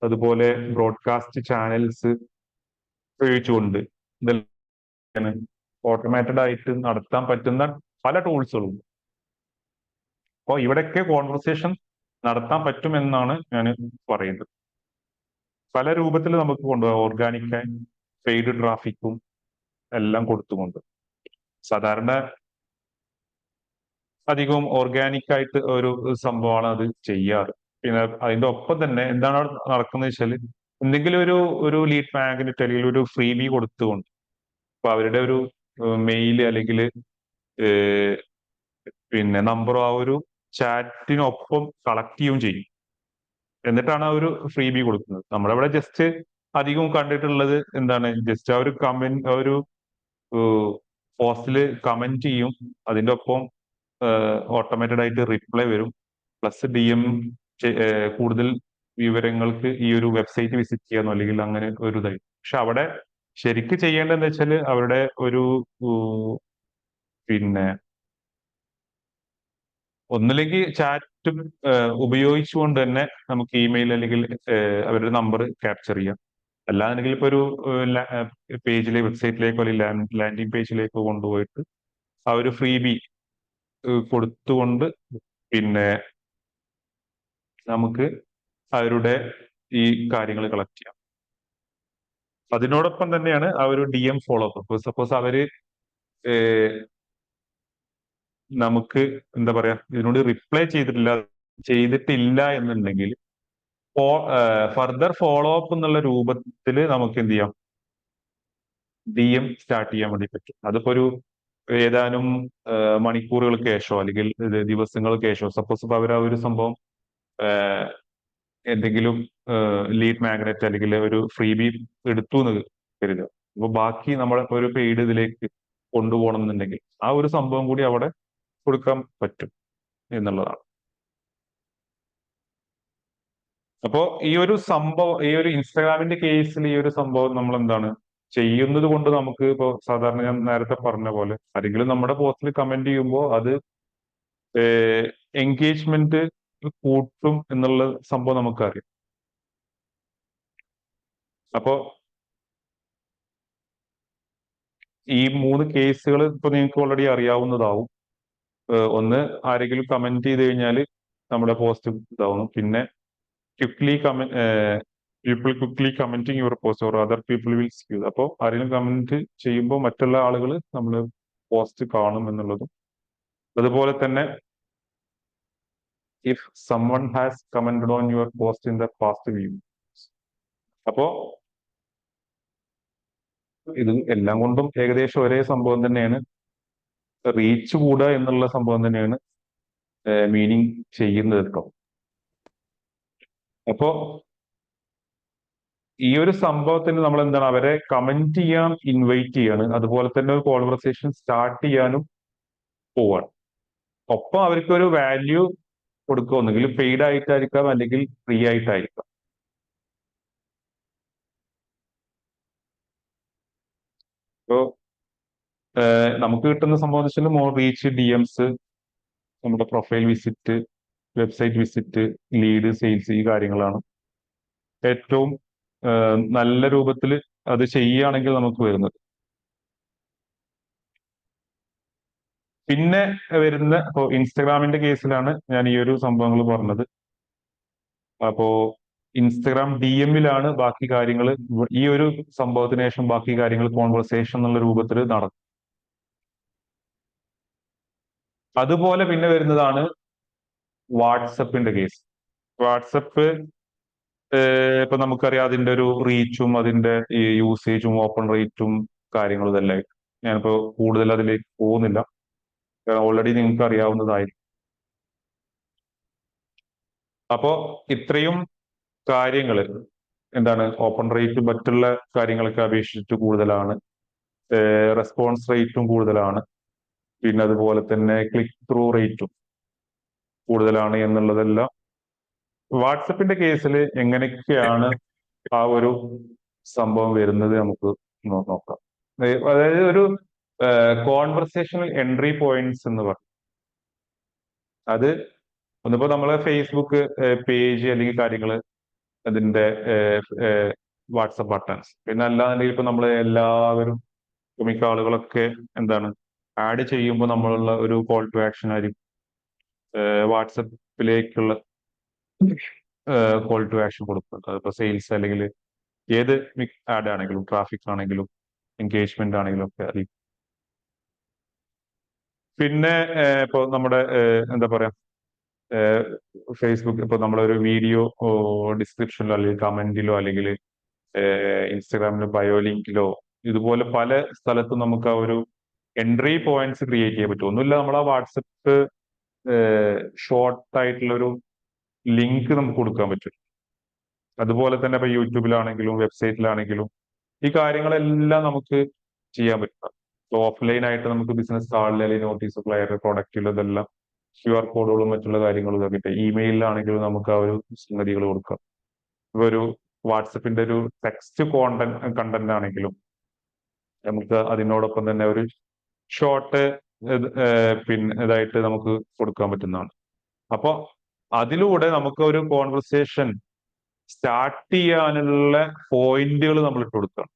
അതുപോലെ ബ്രോഡ്കാസ്റ്റ് ചാനൽസ് ഉപയോഗിച്ചുകൊണ്ട് ഇതെല്ലാം ഓട്ടോമാറ്റഡ് ആയിട്ട് നടത്താൻ പറ്റുന്ന പല ടൂൾസുകളും. അപ്പോൾ ഇവിടെയൊക്കെ കോൺവെർസേഷൻ നടത്താൻ പറ്റുമെന്നാണ് ഞാൻ പറയുന്നത്. പല രൂപത്തിൽ നമുക്ക് കൊണ്ടുപോകാം, ഓർഗാനിക്കായി പെയ്ഡ് ട്രാഫിക്കും എല്ലാം കൊടുത്തുകൊണ്ട്. സാധാരണ അധികവും ഓർഗാനിക് ആയിട്ട് ഒരു സംഭവമാണ് അത് ചെയ്യാറ്. പിന്നെ അതിന്റെ ഒപ്പം തന്നെ എന്താണ് നടക്കുന്നത് വെച്ചാൽ, എന്തെങ്കിലും ഒരു ലീഡ് മാഗ്നറ്റ് അല്ലെങ്കിൽ ഒരു ഫ്രീ ബി കൊടുത്തുകൊണ്ട് ഇപ്പൊ അവരുടെ ഒരു മെയിൽ അല്ലെങ്കിൽ പിന്നെ നമ്പർ ആ ഒരു ചാറ്റിനൊപ്പം കളക്ട് ചെയ്യുകയും ചെയ്യും. എന്നിട്ടാണ് ആ ഒരു ഫ്രീ ബി കൊടുക്കുന്നത്. നമ്മളിവിടെ ജസ്റ്റ് അധികവും കണ്ടിട്ടുള്ളത് എന്താണ്, ജസ്റ്റ് ആ ഒരു കമന്റ്, ആ ഒരു പോസ്റ്റിൽ കമന്റ് ചെയ്യും, അതിന്റെ ഒപ്പം ഓട്ടോമേറ്റഡ് ആയിട്ട് റിപ്ലൈ വരും, പ്ലസ് ഡി എം കൂടുതൽ വിവരങ്ങൾക്ക് ഈ ഒരു വെബ്സൈറ്റ് വിസിറ്റ് ചെയ്യാനോ അല്ലെങ്കിൽ അങ്ങനെ ഒരു ഇതായി. പക്ഷെ അവിടെ ശരിക്ക് ചെയ്യേണ്ടതെന്ന് വെച്ചാല് അവരുടെ ഒരു പിന്നെ ഒന്നില്ലെങ്കിൽ ചാറ്റ് ഉപയോഗിച്ചുകൊണ്ട് തന്നെ നമുക്ക് ഇമെയിൽ അല്ലെങ്കിൽ അവരുടെ നമ്പർ ക്യാപ്ചർ ചെയ്യാം. അല്ലാന്നുണ്ടെങ്കിൽ ഇപ്പൊ ഒരു പേജിലെ വെബ്സൈറ്റിലേക്കോ അല്ലെങ്കിൽ ലാൻഡിംഗ് പേജിലേക്കോ കൊണ്ടുപോയിട്ട് ആ ഒരു ഫ്രീ ബി കൊടുത്തുകൊണ്ട് പിന്നെ നമുക്ക് അവരുടെ ഈ കാര്യങ്ങൾ കളക്ട് ചെയ്യാം. അതിനോടൊപ്പം തന്നെയാണ് ആ ഒരു D M follow up. Suppose അവര് നമുക്ക് എന്താ പറയാ, ഇതിനോട് റിപ്ലൈ ചെയ്തിട്ടില്ല എന്നുണ്ടെങ്കിൽ ഫർദർ ഫോളോ അപ്പ് എന്നുള്ള രൂപത്തിൽ നമുക്ക് എന്ത് ചെയ്യാം, ഡി എം സ്റ്റാർട്ട് ചെയ്യാൻ വേണ്ടി പറ്റും. അതിപ്പോ ഒരു ഏതാനും മണിക്കൂറുകൾക്ക് ശേഷമോ അല്ലെങ്കിൽ ദിവസങ്ങൾക്ക് ശേഷമോ, സപ്പോസ് ഇപ്പൊ അവർ ആ ഒരു സംഭവം എന്തെങ്കിലും ലീഡ് മാഗ്നറ്റ് അല്ലെങ്കിൽ ഒരു ഫ്രീ ബി എടുത്തു എന്ന് കരുതുക. അപ്പൊ ബാക്കി നമ്മളെ ഒരു പെയ്ഡ് ഇതിലേക്ക് കൊണ്ടുപോകണം എന്നുണ്ടെങ്കിൽ ആ ഒരു സംഭവം കൂടി അവിടെ കൊടുക്കാൻ പറ്റും എന്നുള്ളതാണ്. അപ്പോ ഈ ഒരു സംഭവം, ഈ ഒരു ഇൻസ്റ്റാഗ്രാമിന്റെ കേസിൽ ഈ ഒരു സംഭവം നമ്മൾ എന്താണ് ചെയ്യുന്നത് കൊണ്ട് നമുക്ക് ഇപ്പോ സാധാരണ ഞാൻ നേരത്തെ പറഞ്ഞ പോലെ ആരെങ്കിലും നമ്മുടെ പോസ്റ്റിൽ കമന്റ് ചെയ്യുമ്പോൾ അത് എൻഗേജ്മെന്റ് കൂട്ടും എന്നുള്ള സംഭവം നമുക്കറിയാം. അപ്പോ ഈ 3 കേസുകൾ ഇപ്പൊ നിങ്ങൾക്ക് ഓൾറെഡി അറിയാവുന്നതാവും. ഒന്ന്, ആരെങ്കിലും കമന്റ് ചെയ്ത് കഴിഞ്ഞാൽ നമ്മുടെ പോസ്റ്റ് ഇതാവുന്നു. പിന്നെ quickly comment people quickly commenting your post or other people will see you. അപ്പോൾ ആരെങ്കിലും കമന്റ് ചെയ്യുമ്പോൾ മറ്റുള്ള ആളുകൾ നമ്മൾ പോസ്റ്റ് കാണും എന്നുള്ളതും. അതുപോലെ തന്നെ if someone has commented on your post in the past view. അപ്പോ ഇത് എല്ലാം കൊണ്ടും ഏകദേശം ഒരേ സംഭവം തന്നെയാണ്. റീച്ച് കൂടുക എന്നുള്ള സംഭവം തന്നെയാണ് മീനിങ് ചെയ്യുന്നത് കേട്ടോ. അപ്പോ ഈ ഒരു സംഭവത്തിന് നമ്മൾ എന്താണ്, അവരെ കമന്റ് ചെയ്യാൻ ഇൻവൈറ്റ് ചെയ്യാണ്, അതുപോലെ തന്നെ ഒരു കോൺവെർസേഷൻ സ്റ്റാർട്ട് ചെയ്യാനും പോവാണ്. ഒപ്പം അവർക്ക് ഒരു വാല്യൂ കൊടുക്കുക, ഒന്നുകിൽ പെയ്ഡ് ആയിട്ടായിരിക്കാം അല്ലെങ്കിൽ ഫ്രീ ആയിട്ടായിരിക്കാം. ഇപ്പോ നമുക്ക് കിട്ടുന്ന സംഭവം എന്ന് വെച്ചാൽ മോർ റീച്ച്, ഡി എംസ്, നമ്മുടെ profile visit, website visit, lead, sales, ഈ കാര്യങ്ങളാണ് ഏറ്റവും നല്ല രൂപത്തിൽ അത് ചെയ്യുകയാണെങ്കിൽ നമുക്ക് വരുന്നത്. പിന്നെ വരുന്ന ഇപ്പോ ഇൻസ്റ്റഗ്രാമിന്റെ കേസിലാണ് ഞാൻ ഈ ഒരു സംഭവങ്ങൾ പറഞ്ഞത്. അപ്പോ ഇൻസ്റ്റഗ്രാം ഡി എമ്മിലാണ് ബാക്കി കാര്യങ്ങൾ, ഈ ഒരു സംഭവത്തിന് ശേഷം ബാക്കി കാര്യങ്ങൾ കോൺവെർസേഷൻ എന്നുള്ള രൂപത്തിൽ നടക്കും. അതുപോലെ പിന്നെ വരുന്നതാണ് വാട്സപ്പിന്റെ കേസ്. വാട്സപ്പ് ഇപ്പൊ നമുക്കറിയാം അതിന്റെ ഒരു റീച്ചും അതിന്റെ ഈ യൂസേജും ഓപ്പൺ റേറ്റും കാര്യങ്ങളും ഇതെല്ലാം. ഞാനിപ്പോ കൂടുതൽ അതിലേക്ക് പോകുന്നില്ല, ഓൾറെഡി നിങ്ങൾക്ക് അറിയാവുന്നതായിരിക്കും. അപ്പോ ഇത്രയും കാര്യങ്ങൾ എന്താണ്, ഓപ്പൺ റേറ്റ് മറ്റുള്ള കാര്യങ്ങളൊക്കെ അപേക്ഷിച്ചിട്ട് കൂടുതലാണ്, റെസ്പോൺസ് റേറ്റും കൂടുതലാണ്, പിന്നെ അതുപോലെ തന്നെ ക്ലിക്ക് ത്രൂ റേറ്റും കൂടുതലാണ് എന്നുള്ളതെല്ലാം വാട്സപ്പിന്റെ കേസിൽ എങ്ങനെയൊക്കെയാണ് ആ ഒരു സംഭവം വരുന്നത് നമുക്ക് നോക്കാം. അതായത് ഒരു കോൺവെർസേഷണൽ എൻട്രി പോയിന്റ്സ് എന്ന് പറയും. അത് ഒന്നിപ്പോ നമ്മളെ ഫേസ്ബുക്ക് പേജ് അല്ലെങ്കിൽ കാര്യങ്ങൾ, അതിന്റെ വാട്സപ്പ് ബട്ടൺസ്, പിന്നെ അല്ലാന്നുണ്ടെങ്കിൽ ഇപ്പൊ നമ്മൾ എല്ലാവരും മിക്ക ആളുകളൊക്കെ എന്താണ് ആഡ് ചെയ്യുമ്പോൾ നമ്മളുള്ള ഒരു കോൾ ടു ആക്ഷൻ ആയിരിക്കും വാട്സപ്പിലേക്കുള്ള കോൾ ടു ആക്ഷൻ കൊടുക്കുന്നത്. അതിപ്പോ സെയിൽസ് അല്ലെങ്കിൽ ഏത് ആഡ് ആണെങ്കിലും, ട്രാഫിക് ആണെങ്കിലും, എൻഗേജ്മെന്റ് ആണെങ്കിലും ഒക്കെ അറിയും. പിന്നെ ഇപ്പൊ നമ്മുടെ എന്താ പറയാ, ഫേസ്ബുക്ക് ഇപ്പൊ നമ്മളൊരു വീഡിയോ ഡിസ്ക്രിപ്ഷനിലോ അല്ലെങ്കിൽ കമന്റിലോ അല്ലെങ്കിൽ ഇൻസ്റ്റഗ്രാമിലെ ബയോ ലിങ്കിലോ ഇതുപോലെ പല സ്ഥലത്തും നമുക്ക് ആ ഒരു എൻട്രി പോയിന്റ്സ് ക്രിയേറ്റ് ചെയ്യാൻ പറ്റും. ഒന്നുമില്ല, നമ്മൾ ആ വാട്സപ്പ് ഷോർട്ട് ആയിട്ടുള്ള ഒരു ലിങ്ക് നമുക്ക് കൊടുക്കാൻ പറ്റും. അതുപോലെ തന്നെ ഇപ്പൊ യൂട്യൂബിലാണെങ്കിലും വെബ്സൈറ്റിലാണെങ്കിലും ഈ കാര്യങ്ങളെല്ലാം നമുക്ക് ചെയ്യാൻ പറ്റും. ഓഫ്ലൈൻ ആയിട്ട് നമുക്ക് ബിസിനസ് കാർഡിൽ അല്ലെങ്കിൽ നോട്ടീസ് ഫ്ലയർ പ്രൊഡക്റ്റിൽ ഇതെല്ലാം QR കോഡുകളും മറ്റുള്ള കാര്യങ്ങളും ഇതൊക്കെ ഇമെയിലാണെങ്കിലും നമുക്ക് ആ ഒരു സംഗതികൾ കൊടുക്കാം. ഇപ്പൊ ഒരു വാട്സപ്പിന്റെ ഒരു ടെക്സ്റ്റ് കണ്ടന്റ് ആണെങ്കിലും നമുക്ക് അതിനോടൊപ്പം തന്നെ ഒരു ഷോർട്ട് പിന്നെ ഇതായിട്ട് നമുക്ക് കൊടുക്കാൻ പറ്റുന്നതാണ്. അപ്പൊ അതിലൂടെ നമുക്ക് ഒരു കോൺവെർസേഷൻ സ്റ്റാർട്ട് ചെയ്യാനുള്ള പോയിന്റുകൾ നമ്മൾ ഇട്ട് കൊടുക്കണം.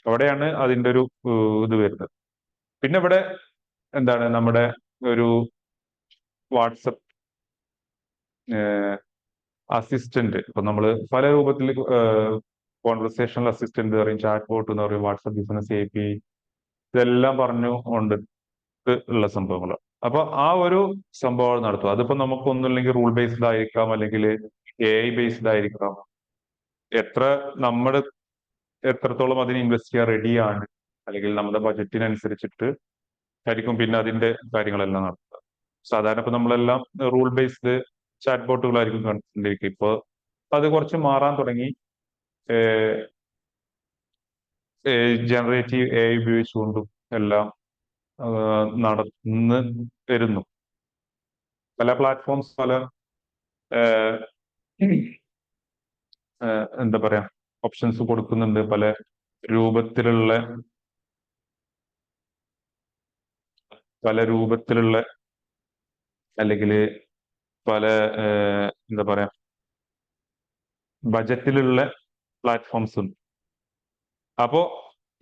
അവിടെയാണ് അതിന്റെ ഒരു ഇത് വരുന്നത്. പിന്നെ ഇവിടെ എന്താണ് നമ്മുടെ ഒരു വാട്സപ്പ് അസിസ്റ്റന്റ്. ഇപ്പൊ നമ്മൾ പല രൂപത്തിൽ കോൺവെർസേഷണൽ അസിസ്റ്റന്റ് പറയും, ചാറ്റ് ബോട്ട് എന്ന് പറയും, വാട്സപ്പ് ബിസിനസ് API, ഇതെല്ലാം പറഞ്ഞു കൊണ്ട് ഉള്ള സംഭവങ്ങൾ. അപ്പൊ ആ ഒരു സംഭവം നടത്തും. അതിപ്പോ നമുക്കൊന്നുമില്ലെങ്കിൽ റൂൾ ബേസ്ഡ് ആയിരിക്കാം, അല്ലെങ്കിൽ AI ബേസ്ഡ് ആയിരിക്കാം. എത്ര നമ്മൾ എത്രത്തോളം അതിന് ഇൻവെസ്റ്റ് ചെയ്യാൻ റെഡിയാണ്, അല്ലെങ്കിൽ നമ്മുടെ ബജറ്റിനനുസരിച്ചിട്ട് ആയിരിക്കും പിന്നെ അതിന്റെ കാര്യങ്ങളെല്ലാം നടത്തുക. സാധാരണ ഇപ്പൊ നമ്മളെല്ലാം റൂൾ ബേസ്ഡ് ചാറ്റ് ബോട്ടുകളായിരിക്കും കണ്ടിരിക്കുക. ഇപ്പൊ അത് കുറച്ച് മാറാൻ തുടങ്ങി. ജനറേറ്റീവ് AI ഉപയോഗിച്ചുകൊണ്ടും എല്ലാം നടന്ന് വരുന്നു. പല പ്ലാറ്റ്ഫോംസ് പല എന്താ പറയാ ഓപ്ഷൻസ് കൊടുക്കുന്നുണ്ട്. പല രൂപത്തിലുള്ള അല്ലെങ്കിൽ പല എന്താ പറയാ ബജറ്റിലുള്ള പ്ലാറ്റ്ഫോംസ് ഉണ്ട്. അപ്പോ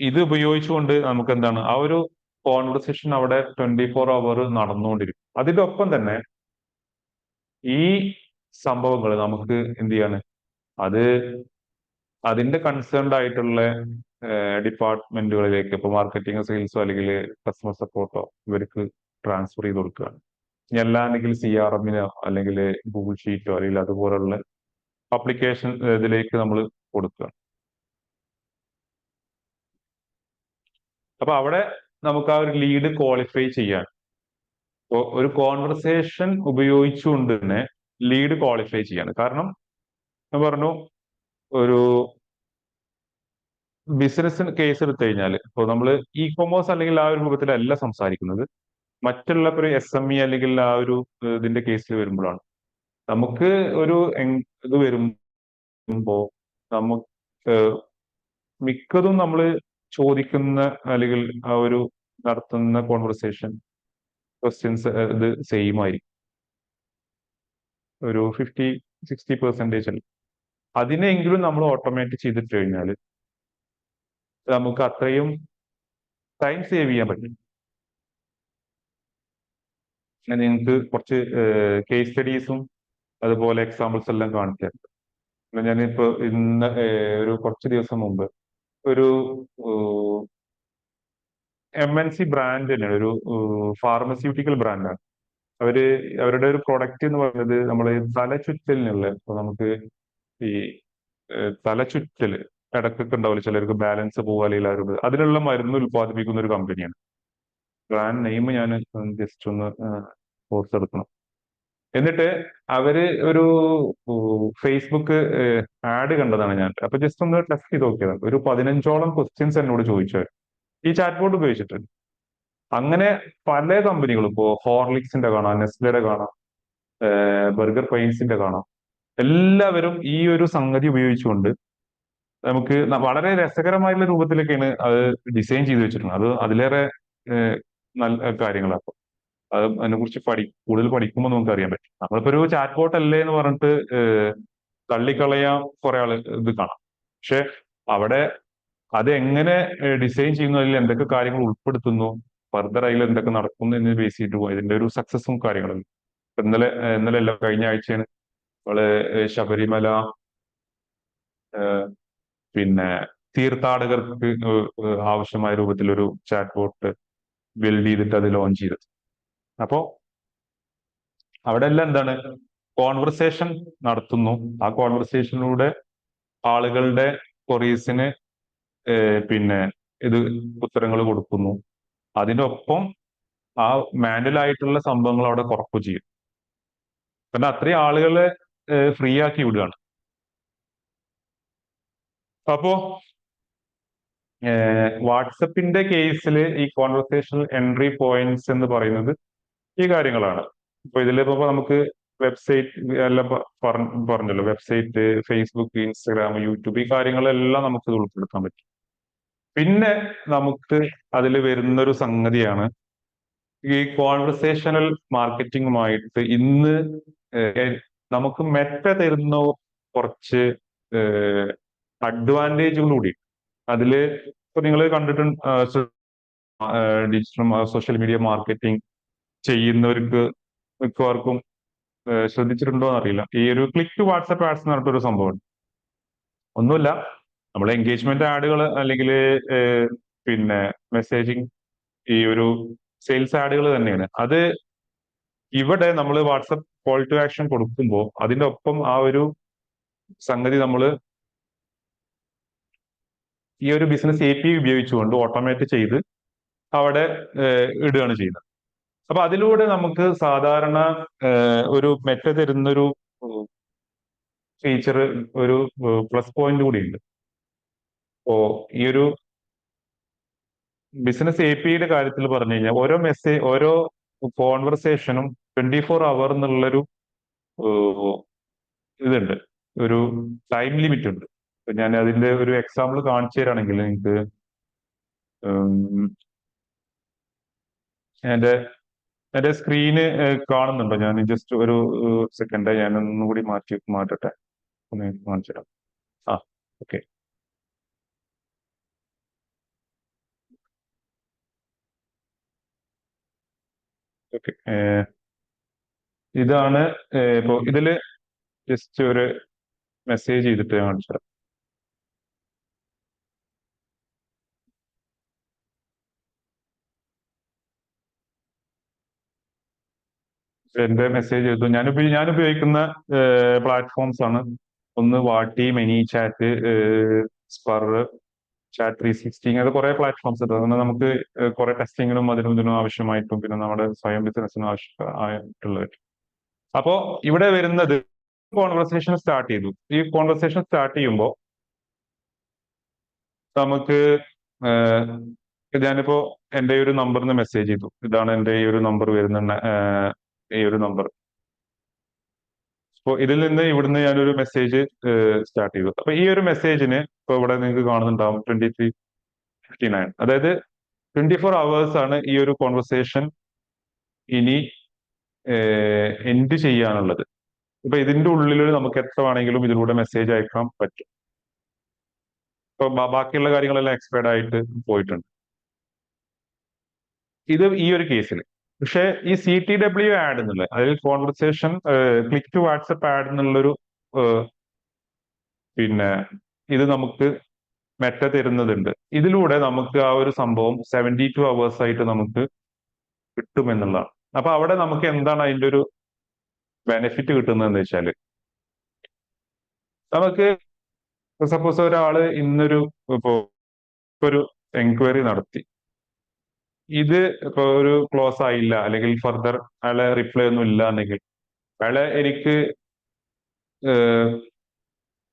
ഇത് ഉപയോഗിച്ചുകൊണ്ട് നമുക്ക് എന്താണ് ആ ഒരു കോൺവെർസേഷൻ അവിടെ 24 അവർ നടന്നുകൊണ്ടിരിക്കും. അതിന്റെ ഒപ്പം തന്നെ ഈ സംഭവങ്ങൾ നമുക്ക് എന്ത് ചെയ്യാണ്, അത് അതിന്റെ കൺസേൺഡ് ആയിട്ടുള്ള ഡിപ്പാർട്ട്മെന്റുകളിലേക്ക്, ഇപ്പൊ മാർക്കറ്റിംഗ്, സെയിൽസോ അല്ലെങ്കിൽ കസ്റ്റമർ സപ്പോർട്ടോ ഇവർക്ക് ട്രാൻസ്ഫർ ചെയ്ത് കൊടുക്കുകയാണ്. അല്ലെങ്കിൽ CRM-നോ അല്ലെങ്കിൽ ഗൂഗിൾ ഷീറ്റോ അല്ലെങ്കിൽ അതുപോലുള്ള അപ്ലിക്കേഷൻ ഇതിലേക്ക് നമ്മൾ കൊടുക്കുക. അപ്പൊ അവിടെ നമുക്ക് ആ ഒരു ലീഡ് ക്വാളിഫൈ ചെയ്യാൻ ഒരു കോൺവെർസേഷൻ ഉപയോഗിച്ചുകൊണ്ട് തന്നെ ലീഡ് ക്വാളിഫൈ ചെയ്യാണ്. കാരണം ഞാൻ പറഞ്ഞു, ഒരു ബിസിനസ് കേസ് എടുത്തു കഴിഞ്ഞാൽ ഇപ്പോൾ നമ്മൾ കൊമേഴ്സ് അല്ലെങ്കിൽ ആ ഒരു രൂപത്തിലല്ല സംസാരിക്കുന്നത്. മറ്റുള്ള ഒരു SME അല്ലെങ്കിൽ ആ ഒരു ഇതിന്റെ കേസിൽ വരുമ്പോഴാണ് നമുക്ക് ഒരു ഇത് വരുമ്പോ നമുക്ക് മിക്കതും നമ്മൾ ചോദിക്കുന്ന അല്ലെങ്കിൽ ആ ഒരു നടത്തുന്ന കോൺവെർസേഷൻ ക്വസ്റ്റ്യൻസ് ഇത് സെയിം ആയിരിക്കും. ഒരു 50-60% അല്ല. അതിനെങ്കിലും നമ്മൾ ഓട്ടോമേറ്റ് ചെയ്തിട്ട് കഴിഞ്ഞാൽ നമുക്ക് അത്രയും ടൈം സേവ് ചെയ്യാൻ പറ്റും. നിങ്ങൾക്ക് കുറച്ച് കേസ് സ്റ്റഡീസും അതുപോലെ എക്സാമ്പിൾസ് എല്ലാം കാണിക്കാറുണ്ട്. ഞാനിപ്പോ ഇന്ന് ഒരു കുറച്ച് ദിവസം മുമ്പ് ഒരു MNC ബ്രാൻഡ് തന്നെയാണ്, ഒരു ഫാർമസ്യൂട്ടിക്കൽ ബ്രാൻഡാണ്. അവരുടെ ഒരു പ്രൊഡക്റ്റ് എന്ന് പറയുന്നത് നമ്മൾ തലചുറ്റലിനുള്ള, ഇപ്പൊ നമുക്ക് ഈ തലചുറ്റല് ഇടക്കൊക്കെ ഉണ്ടാവില്ല ചിലർക്ക്, ബാലൻസ് പോവുക അല്ലെങ്കിൽ അതിനുള്ള മരുന്ന് ഉൽപ്പാദിപ്പിക്കുന്ന ഒരു കമ്പനിയാണ്. ബ്രാൻഡ് നെയിം ഞാൻ ജസ്റ്റ് ഒന്ന് ഓർത്തെടുക്കണം. എന്നിട്ട് അവര് ഒരു ഫേസ്ബുക്ക് ആഡ് കണ്ടതാണ് ഞാൻ. അപ്പൊ ജസ്റ്റ് ഒന്ന് ടെസ്റ്റ് ചെയ്ത് നോക്കിയതാണ്. ഒരു 15ഓളം ക്വസ്റ്റ്യൻസ് എന്നോട് ചോദിച്ചു ഈ ചാറ്റ് ബോർഡ് ഉപയോഗിച്ചിട്ട്. അങ്ങനെ പല കമ്പനികളും, ഇപ്പോ ഹോർലിക്സിന്റെ കാണാം, നെസ്ലയുടെ കാണാം, ബർഗർ പൈൻസിന്റെ കാണാം. എല്ലാവരും ഈ ഒരു സംഗതി ഉപയോഗിച്ചുകൊണ്ട് നമുക്ക് വളരെ രസകരമായിട്ടുള്ള രൂപത്തിലൊക്കെയാണ് അത് ഡിസൈൻ ചെയ്ത് വെച്ചിട്ടുണ്ട്. അത് അതിലേറെ നല്ല കാര്യങ്ങളാണ്. അത് അതിനെക്കുറിച്ച് കൂടുതൽ പഠിക്കുമ്പോൾ നമുക്ക് അറിയാൻ പറ്റും. നമ്മളിപ്പോ ഒരു ചാറ്റ് ബോട്ട് അല്ലേ എന്ന് പറഞ്ഞിട്ട് തള്ളിക്കളയാൻ കുറെ ആള് ഇത് കാണാം. പക്ഷെ അവിടെ അത് എങ്ങനെ ഡിസൈൻ ചെയ്യുന്നു, അതിൽ എന്തൊക്കെ കാര്യങ്ങൾ ഉൾപ്പെടുത്തുന്നു, ഫർദർ അതിൽ എന്തൊക്കെ നടക്കുന്നു എന്ന് ബേസ് ചെയ്തിട്ട് പോകും ഇതിന്റെ ഒരു സക്സസും കാര്യങ്ങളും. ഇന്നലെ അല്ല, കഴിഞ്ഞ ആഴ്ചയാണ് നമ്മള് ശബരിമല പിന്നെ തീർത്ഥാടകർക്ക് ആവശ്യമായ രൂപത്തിൽ ഒരു ചാറ്റ് ബോട്ട് ബിൽഡ് ചെയ്തിട്ട് അത് ലോഞ്ച് ചെയ്തത്. അപ്പോ അവിടെ എല്ലാം എന്താണ്, കോൺവെർസേഷൻ നടത്തുന്നു. ആ കോൺവെർസേഷനിലൂടെ ആളുകളുടെ ക്വറീസിന് പിന്നെ ഇത് ഉത്തരങ്ങൾ കൊടുക്കുന്നു. അതിനൊപ്പം ആ മാനുവൽ ആയിട്ടുള്ള സംഭവങ്ങൾ അവിടെ കുറപ്പ് ചെയ്യും. കാരണം അത്രയും ആളുകളെ ഫ്രീ ആക്കി വിടുകയാണ്. അപ്പോ വാട്സപ്പിന്റെ കേസിൽ ഈ കോൺവെർസേഷണൽ എൻട്രി പോയിന്റ്സ് എന്ന് പറയുന്നത് ഈ കാര്യങ്ങളാണ്. ഇപ്പൊ ഇതിലിപ്പോ നമുക്ക് വെബ്സൈറ്റ് എല്ലാം പറഞ്ഞല്ലോ, വെബ്സൈറ്റ്, ഫേസ്ബുക്ക്, ഇൻസ്റ്റാഗ്രാം, യൂട്യൂബ്, ഈ കാര്യങ്ങളെല്ലാം നമുക്ക് ഇത് ഉൾപ്പെടുത്താൻ പറ്റും. പിന്നെ നമുക്ക് അതിൽ വരുന്നൊരു സംഗതിയാണ് ഈ കോൺവെർസേഷണൽ മാർക്കറ്റിംഗുമായിട്ട് ഇന്ന് നമുക്ക് മെറ്റ തരുന്ന കുറച്ച് അഡ്വാൻറ്റേജുകൾ കൂടി. അതില് ഇപ്പൊ നിങ്ങൾ കണ്ടിട്ടുണ്ട്, ഡിജിറ്റൽ സോഷ്യൽ മീഡിയ മാർക്കറ്റിംഗ് ചെയ്യുന്നവർക്ക് മിക്കവർക്കും ശ്രദ്ധിച്ചിട്ടുണ്ടോ എന്നറിയില്ല, ഈ ഒരു ക്ലിക്ക് ടു വാട്സ്ആപ്പ് ആഡ്സ് എന്ന് പറഞ്ഞിട്ടൊരു സംഭവം. ഒന്നുമില്ല, നമ്മളെ എൻഗേജ്മെന്റ് ആഡുകൾ അല്ലെങ്കിൽ പിന്നെ മെസ്സേജിങ്, ഈ ഒരു സെയിൽസ് ആഡുകൾ തന്നെയാണ് അത്. ഇവിടെ നമ്മൾ വാട്സപ്പ് കോൾ ടു ആക്ഷൻ കൊടുക്കുമ്പോൾ അതിന്റെ ഒപ്പം ആ ഒരു സംഗതി നമ്മൾ ഈ ഒരു ബിസിനസ് API ഉപയോഗിച്ചുകൊണ്ട് ഓട്ടോമേറ്റ് ചെയ്ത് അവിടെ ഇടുകയാണ് ചെയ്യുന്നത്. അപ്പൊ അതിലൂടെ നമുക്ക് സാധാരണ ഒരു മെറ്റ തരുന്നൊരു ഫീച്ചർ, ഒരു പ്ലസ് പോയിന്റ് കൂടി ഉണ്ട്. അപ്പോ ഈ ഒരു ബിസിനസ് APIയുടെ കാര്യത്തിൽ പറഞ്ഞു കഴിഞ്ഞാൽ ഓരോ കോൺവെർസേഷനും 24 hours എന്നുള്ളൊരു ഇതുണ്ട്, ഒരു ടൈം ലിമിറ്റ് ഉണ്ട്. ഞാൻ അതിന്റെ ഒരു എക്സാമ്പിൾ കാണിച്ചു തരാണെങ്കിൽ നിങ്ങൾക്ക് എന്റെ എന്റെ സ്ക്രീന് കാണുന്നുണ്ടോ? ഞാൻ ജസ്റ്റ് ഒരു സെക്കൻഡ് ഞാൻ ഒന്നുകൂടി മാറ്റട്ടെ, ഒന്ന് കാണിച്ചു തരാം. ആ, ഓക്കെ. ഓക്കെ, ഇതാണ്. ഇപ്പോ ഇതില് ജസ്റ്റ് ഒരു മെസ്സേജ് ചെയ്തിട്ട് കാണിച്ചു തരാം. എന്റെ മെസ്സേജ് ചെയ്തു. ഞാൻ ഉപയോഗിക്കുന്ന പ്ലാറ്റ്ഫോംസ് ആണ്, ഒന്ന് വാട്ടി, മെനി ചാറ്റ്, സ്പർ, Chat360, ഇങ്ങനത്തെ കുറെ പ്ലാറ്റ്ഫോംസ് ഉണ്ട്. അതുകൊണ്ട് നമുക്ക് കുറെ ടെസ്റ്റിങ്ങിനും അതിനും ഇതിനും ആവശ്യമായിട്ടും പിന്നെ നമ്മുടെ സ്വയം ബിസിനസ്സിനും ആയിട്ടുള്ളത്. അപ്പോ ഇവിടെ വരുന്നത് കോൺവെർസേഷൻ സ്റ്റാർട്ട് ചെയ്തു. ഈ കോൺവെർസേഷൻ സ്റ്റാർട്ട് ചെയ്യുമ്പോൾ നമുക്ക് ഞാനിപ്പോ എന്റെ ഒരു നമ്പറിന് മെസ്സേജ് ചെയ്തു. ഇതാണ് എന്റെ ഈ ഒരു നമ്പർ വരുന്ന ഈ ഒരു നമ്പർ. അപ്പോൾ ഇതിൽ നിന്ന് ഇവിടുന്ന് ഞാനൊരു മെസ്സേജ് സ്റ്റാർട്ട് ചെയ്തു. അപ്പൊ ഈ ഒരു മെസ്സേജിന് ഇപ്പൊ ഇവിടെ നിങ്ങൾക്ക് കാണുന്നുണ്ടാവും 23:59. അതായത് 24 hours ആണ് ഈ ഒരു കോൺവെർസേഷൻ ഇനി എൻഡ് ചെയ്യാനുള്ളത്. ഇപ്പൊ ഇതിന്റെ ഉള്ളിൽ നമുക്ക് എത്ര വേണമെങ്കിലും ഇതിലൂടെ മെസ്സേജ് അയക്കാൻ പറ്റും. ഇപ്പൊ ബാക്കിയുള്ള കാര്യങ്ങളെല്ലാം എക്സ്പയർഡ് ആയിട്ട് പോയിട്ടുണ്ട് ഇത് ഈ ഒരു കേസിൽ. പക്ഷെ ഈ CTW ആഡ് എന്നുള്ള, അതിൽ conversation click to WhatsApp ad എന്നുള്ളൊരു പിന്നെ ഇത് നമുക്ക് മെറ്റ തരുന്നതുണ്ട്. ഇതിലൂടെ നമുക്ക് ആ ഒരു സംഭവം 72 hours ആയിട്ട് നമുക്ക് കിട്ടുമെന്നുള്ളതാണ്. അപ്പൊ അവിടെ നമുക്ക് എന്താണ് അതിന്റെ ഒരു ബെനിഫിറ്റ് കിട്ടുന്നതെന്ന് വെച്ചാല്, നമുക്ക് സപ്പോസ് ഒരാള് ഇന്നൊരു ഇപ്പോ ഒരു എൻക്വയറി നടത്തി, ഇത് ഇപ്പൊ ഒരു ക്ലോസ് ആയില്ല അല്ലെങ്കിൽ ഫർദർ അയാളെ റിപ്ലൈ ഒന്നും ഇല്ല എന്നെങ്കിൽ അയാളെ എനിക്ക്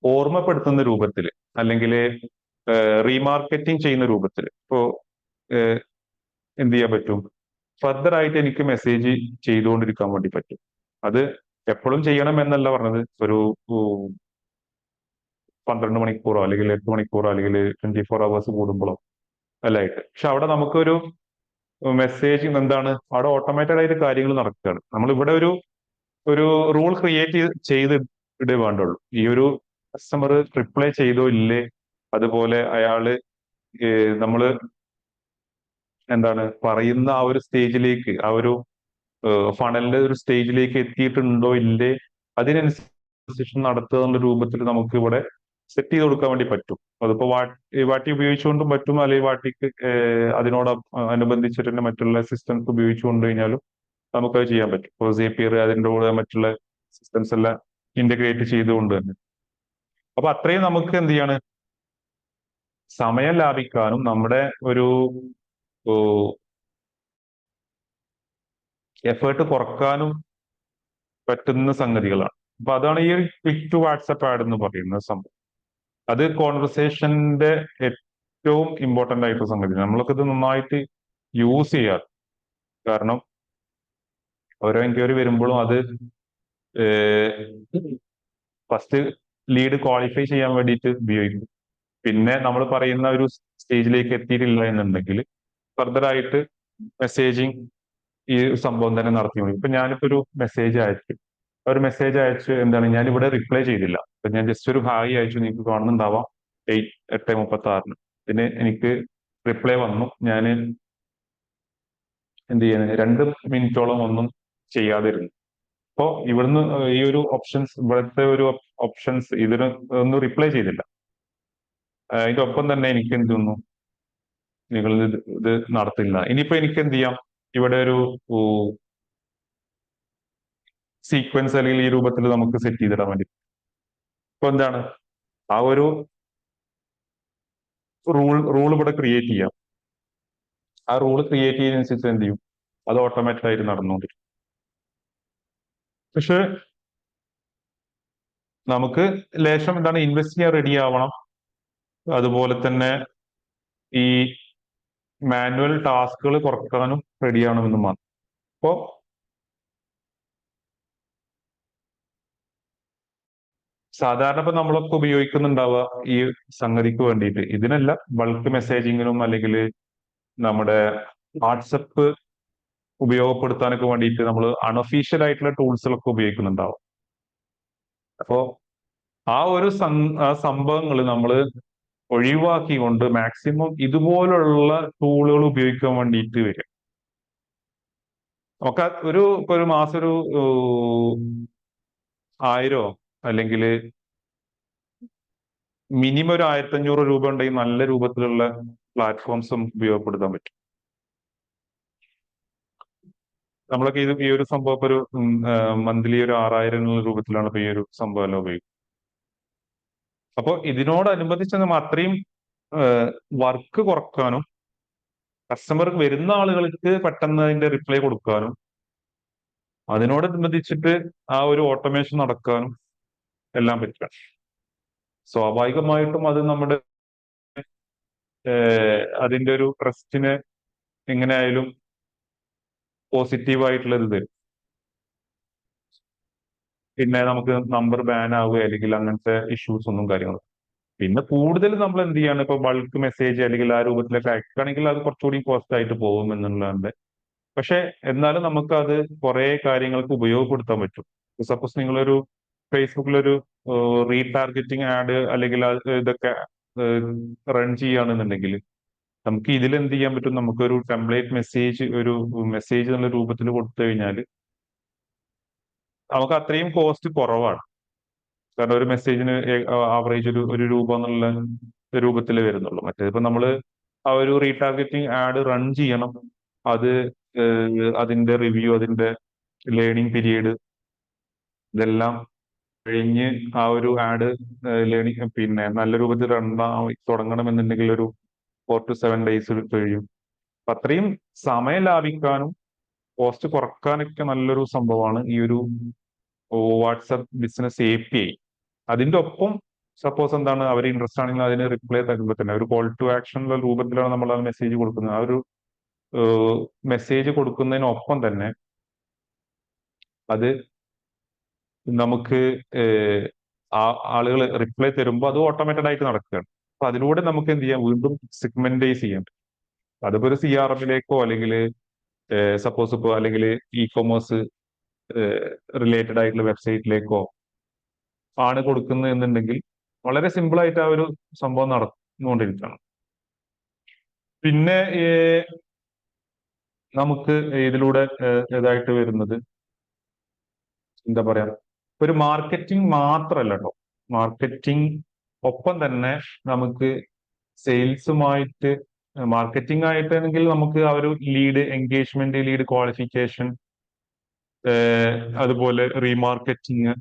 ഓർമ്മപ്പെടുത്തുന്ന രൂപത്തിൽ അല്ലെങ്കിൽ റീമാർക്കറ്റിംഗ് ചെയ്യുന്ന രൂപത്തിൽ ഇപ്പോ എന്ത് ചെയ്യാൻ പറ്റും, ഫർദർ ആയിട്ട് എനിക്ക് മെസ്സേജ് ചെയ്തുകൊണ്ടിരിക്കാൻ വേണ്ടി പറ്റും. അത് എപ്പോഴും ചെയ്യണം എന്നല്ല പറഞ്ഞത്, ഒരു 12 മണിക്കൂറോ അല്ലെങ്കിൽ 8 മണിക്കൂറോ അല്ലെങ്കിൽ 24 hours കൂടുമ്പോഴോ അല്ലായിട്ട്. പക്ഷെ അവിടെ നമുക്കൊരു മെസ്സേജ് എന്താണ്, അവിടെ ഓട്ടോമാറ്റഡ് ആയിട്ട് കാര്യങ്ങൾ നടക്കുകയാണ്. നമ്മൾ ഇവിടെ ഒരു ഒരു റൂൾ ക്രിയേറ്റ് ചെയ്ത് ഇടേ വേണ്ടുള്ളൂ. ഈ ഒരു കസ്റ്റമർ റിപ്ലൈ ചെയ്തോ ഇല്ലേ, അതുപോലെ അയാള് നമ്മള് എന്താണ് പറയുന്ന ആ ഒരു സ്റ്റേജിലേക്ക്, ആ ഒരു ഫണലിന്റെ ഒരു സ്റ്റേജിലേക്ക് എത്തിയിട്ടുണ്ടോ ഇല്ലേ, അതിനനുസരിച്ച് നടത്തുക എന്നുള്ള രൂപത്തിൽ നമുക്ക് ഇവിടെ സെറ്റ് ചെയ്ത് കൊടുക്കാൻ വേണ്ടി പറ്റും. അതിപ്പോ വാട്ടി ഉപയോഗിച്ചുകൊണ്ടും പറ്റും, അല്ലെങ്കിൽ വാട്ടിക്ക് അതിനോട് അനുബന്ധിച്ചിട്ട് തന്നെ മറ്റുള്ള സിസ്റ്റംസ് ഉപയോഗിച്ചുകൊണ്ട് കഴിഞ്ഞാലും നമുക്കത് ചെയ്യാൻ പറ്റും. ഇപ്പോൾ Zapier അതിൻ്റെ കൂടെ മറ്റുള്ള സിസ്റ്റംസ് എല്ലാം ഇന്റഗ്രേറ്റ് ചെയ്തുകൊണ്ട് തന്നെ. അപ്പൊ അത്രയും നമുക്ക് എന്ത് ചെയ്യാണ്, സമയം ലാഭിക്കാനും നമ്മുടെ ഒരു എഫേർട്ട് കുറക്കാനും പറ്റുന്ന സംഗതികളാണ്. അപ്പൊ അതാണ് ഈ ക്ലിക്ക് ടു വാട്സ്ആപ്പ് ആഡ് എന്ന് പറയുന്ന സംഭവം. അത് കോൺവെർസേഷന്റെ ഏറ്റവും ഇമ്പോർട്ടന്റ് ആയിട്ടുള്ള സംഗതി. നമ്മളൊക്കെ ഇത് നന്നായിട്ട് യൂസ് ചെയ്യാറ്. കാരണം ഓരോ എൻക്വയറി വരുമ്പോഴും അത് ഫസ്റ്റ് ലീഡ് ക്വാളിഫൈ ചെയ്യാൻ വേണ്ടിയിട്ട് ഉപയോഗിക്കും. പിന്നെ നമ്മൾ പറയുന്ന ഒരു സ്റ്റേജിലേക്ക് എത്തിയിട്ടില്ല എന്നുണ്ടെങ്കിൽ ഫർദർ ആയിട്ട് മെസ്സേജിങ് ഈ സംഭവം തന്നെ നടത്തിക്കൊണ്ടിരിക്കും. ഇപ്പൊ ഞാനിപ്പോ ഒരു മെസ്സേജ് അയച്ചു, ഒരു മെസ്സേജ് അയച്ചു, എന്താണ് ഞാൻ ഇവിടെ റിപ്ലൈ ചെയ്തില്ല. അപ്പൊ ഞാൻ ജസ്റ്റ് ഒരു ഹായ് അയച്ചു, നിങ്ങൾക്ക് കാണുന്നുണ്ടാവാം 8:36. പിന്നെ എനിക്ക് റിപ്ലൈ വന്നു. ഞാൻ എന്ത് ചെയ്യുന്നത്, 2 മിനിറ്റോളം ഒന്നും ചെയ്യാതിരുന്നു. അപ്പോ ഇവിടുന്ന് ഈ ഒരു ഓപ്ഷൻസ്, ഇവിടുത്തെ ഒരു ഓപ്ഷൻസ് ഇതിന് ഒന്നും റിപ്ലൈ ചെയ്തില്ല. അതിന്റെ ഒപ്പം തന്നെ എനിക്ക് എന്ത് തോന്നുന്നു, നിങ്ങൾ ഇത് നടത്തില്ല. ഇനിയിപ്പോ എനിക്ക് എന്ത് ചെയ്യാം, ഇവിടെ ഒരു സീക്വൻസ് അല്ലെങ്കിൽ ഈ രൂപത്തിൽ നമുക്ക് സെറ്റ് ചെയ്തിടാൻ വേണ്ടി. ഇപ്പൊ എന്താണ്, ആ ഒരു റൂൾ ഇവിടെ ക്രിയേറ്റ് ചെയ്യാം. ആ റൂൾ ക്രിയേറ്റ് ചെയ്യുന്നതനുസരിച്ച് എന്ത് ചെയ്യും, അത് ഓട്ടോമാറ്റിക് ആയിട്ട് നടന്നുകൊണ്ടിരിക്കും. പക്ഷെ നമുക്ക് ലേശം എന്താണ്, ഇൻവെസ്റ്റ് ചെയ്യാൻ റെഡി ആവണം. അതുപോലെ തന്നെ ഈ മാനുവൽ ടാസ്കുകൾ കുറക്കാനും റെഡി ആവണമെന്ന് മാത്രം. അപ്പോ സാധാരണ ഇപ്പൊ നമ്മളൊക്കെ ഉപയോഗിക്കുന്നുണ്ടാവുക ഈ സംഗതിക്ക് വേണ്ടിയിട്ട്, ഇതിനല്ല, ബൾക്ക് മെസ്സേജിങ്ങിനും അല്ലെങ്കിൽ നമ്മുടെ വാട്സപ്പ് ഉപയോഗപ്പെടുത്താനൊക്കെ വേണ്ടിയിട്ട് നമ്മൾ അൺഒഫീഷ്യൽ ആയിട്ടുള്ള ടൂൾസുകളൊക്കെ ഉപയോഗിക്കുന്നുണ്ടാവും. അപ്പോ ആ ഒരു സംഭവങ്ങൾ നമ്മൾ ഒഴിവാക്കിക്കൊണ്ട് മാക്സിമം ഇതുപോലുള്ള ടൂളുകൾ ഉപയോഗിക്കാൻ വേണ്ടിയിട്ട് വരും. നമുക്ക് ഇപ്പൊ ഒരു മാസം ഒരു 1000 അല്ലെങ്കിൽ മിനിമം ഒരു 1500 രൂപ ഉണ്ടെങ്കിൽ നല്ല രൂപത്തിലുള്ള പ്ലാറ്റ്ഫോംസും ഉപയോഗപ്പെടുത്താൻ പറ്റും. നമ്മളൊക്കെ ഈ ഒരു സംഭവം ഇപ്പൊ ഒരു മന്ത്ലി ഒരു 6000 എന്നുള്ള രൂപത്തിലാണ് ഇപ്പൊ ഈ ഒരു സംഭവം എല്ലാം ഉപയോഗിക്കുന്നത്. അപ്പൊ ഇതിനോടനുബന്ധിച്ച് നമ്മൾ അത്രയും വർക്ക് കുറക്കാനും കസ്റ്റമർക്ക് വരുന്ന ആളുകൾക്ക് പെട്ടെന്ന് അതിന്റെ റിപ്ലൈ കൊടുക്കാനും അതിനോടനുബന്ധിച്ചിട്ട് ആ ഒരു ഓട്ടോമേഷൻ നടക്കാനും എല്ലാം പറ്റുക. സ്വാഭാവികമായിട്ടും അത് നമ്മുടെ അതിന്റെ ഒരു ട്രസ്റ്റിനെ എങ്ങനെയായാലും പോസിറ്റീവായിട്ടുള്ള ഇത് തരും. പിന്നെ നമുക്ക് നമ്പർ ബാൻ ആവുക അല്ലെങ്കിൽ അങ്ങനത്തെ ഇഷ്യൂസ് ഒന്നും കാര്യങ്ങളും. പിന്നെ കൂടുതൽ നമ്മൾ എന്ത് ചെയ്യാണ്, ഇപ്പൊ ബൾക്ക് മെസ്സേജ് അല്ലെങ്കിൽ ആ രൂപത്തിലൊക്കെ അയക്കുകയാണെങ്കിൽ അത് കുറച്ചുകൂടി കോസ്റ്റ് ആയിട്ട് പോകും എന്നുള്ളതാണ്. പക്ഷെ എന്നാലും നമുക്ക് അത് കുറെ കാര്യങ്ങൾക്ക് ഉപയോഗപ്പെടുത്താൻ പറ്റും. സപ്പോസ് നിങ്ങളൊരു ഫേസ്ബുക്കിലൊരു റീടാർഗറ്റിംഗ് ആഡ് അല്ലെങ്കിൽ ഇതൊക്കെ റൺ ചെയ്യുകയാണെന്നുണ്ടെങ്കിൽ നമുക്ക് ഇതിൽ എന്ത് ചെയ്യാൻ പറ്റും, നമുക്കൊരു ടെംപ്ലേറ്റ് മെസ്സേജ്, ഒരു മെസ്സേജ് എന്നുള്ള രൂപത്തിൽ കൊടുത്തു കഴിഞ്ഞാൽ നമുക്ക് അത്രയും കോസ്റ്റ് കുറവാണ്. കാരണം ഒരു മെസ്സേജിന് ആവറേജ് ഒരു രൂപ എന്നുള്ള രൂപത്തിലേ വരുന്നുള്ളൂ. മറ്റേതിപ്പോ നമ്മള് ആ ഒരു റീടാർഗറ്റിംഗ് ആഡ് റൺ ചെയ്യണം. അത് അതിന്റെ റിവ്യൂ, അതിന്റെ ലേണിംഗ് പീരീഡ് ഇതെല്ലാം കഴിഞ്ഞ് ആ ഒരു ആഡ് ലേണിംഗ് പിന്നെ നല്ല രൂപത്തിൽ റൺ തുടങ്ങണമെന്നുണ്ടെങ്കിൽ ഒരു 4 to 7 days കഴിയും. അപ്പൊ അത്രയും സമയം ലാഭിക്കാനും കോസ്റ്റ് കുറക്കാനൊക്കെ നല്ലൊരു സംഭവമാണ് ഈ ഒരു വാട്സപ്പ് ബിസിനസ് API. അതിന്റെ ഒപ്പം സപ്പോസ് എന്താണ്, അവർ ഇൻട്രസ്റ്റ് ആണെങ്കിൽ അതിന് റിപ്ലൈ തരുമ്പോൾ തന്നെ ഒരു കോൾ ടു ആക്ഷൻ രൂപത്തിലാണ് നമ്മൾ ആ മെസ്സേജ് കൊടുക്കുന്നത്. ആ ഒരു മെസ്സേജ് കൊടുക്കുന്നതിനൊപ്പം തന്നെ അത് നമുക്ക് ആളുകൾ റിപ്ലൈ തരുമ്പോൾ അത് ഓട്ടോമേറ്റഡ് ആയിട്ട് നടക്കുകയാണ്. അപ്പൊ അതിലൂടെ നമുക്ക് എന്ത് ചെയ്യാം, വീണ്ടും സെഗ്മെന്റൈസ് ചെയ്യാം. അതിപ്പോ ഒരു CRM-ലേക്കോ അല്ലെങ്കിൽ സപ്പോസ് ഇപ്പോ അല്ലെങ്കിൽ ഇ-കൊമേഴ്സ് റിലേറ്റഡ് ആയിട്ടുള്ള വെബ്സൈറ്റിലേക്കോ ആണ് കൊടുക്കുന്നത് എന്നുണ്ടെങ്കിൽ വളരെ സിമ്പിൾ ആയിട്ട് ആ ഒരു സംഭവം നടന്നുകൊണ്ടിരിക്കുകയാണ്. പിന്നെ നമുക്ക് ഇതിലൂടെ ഇതായിട്ട് വരുന്നത് എന്താ പറയാ, ഒരു മാർക്കറ്റിംഗ് മാത്രമല്ല കേട്ടോ. മാർക്കറ്റിംഗ് ഒപ്പം തന്നെ നമുക്ക് സെയിൽസുമായിട്ട്, മാർക്കറ്റിംഗ് ആയിട്ടാണെങ്കിൽ നമുക്ക് ആ ഒരു ലീഡ് എൻഗേജ്മെന്റ്, ലീഡ് ക്വാളിഫിക്കേഷൻ, അതുപോലെ റീമാർക്കറ്റിംഗ്,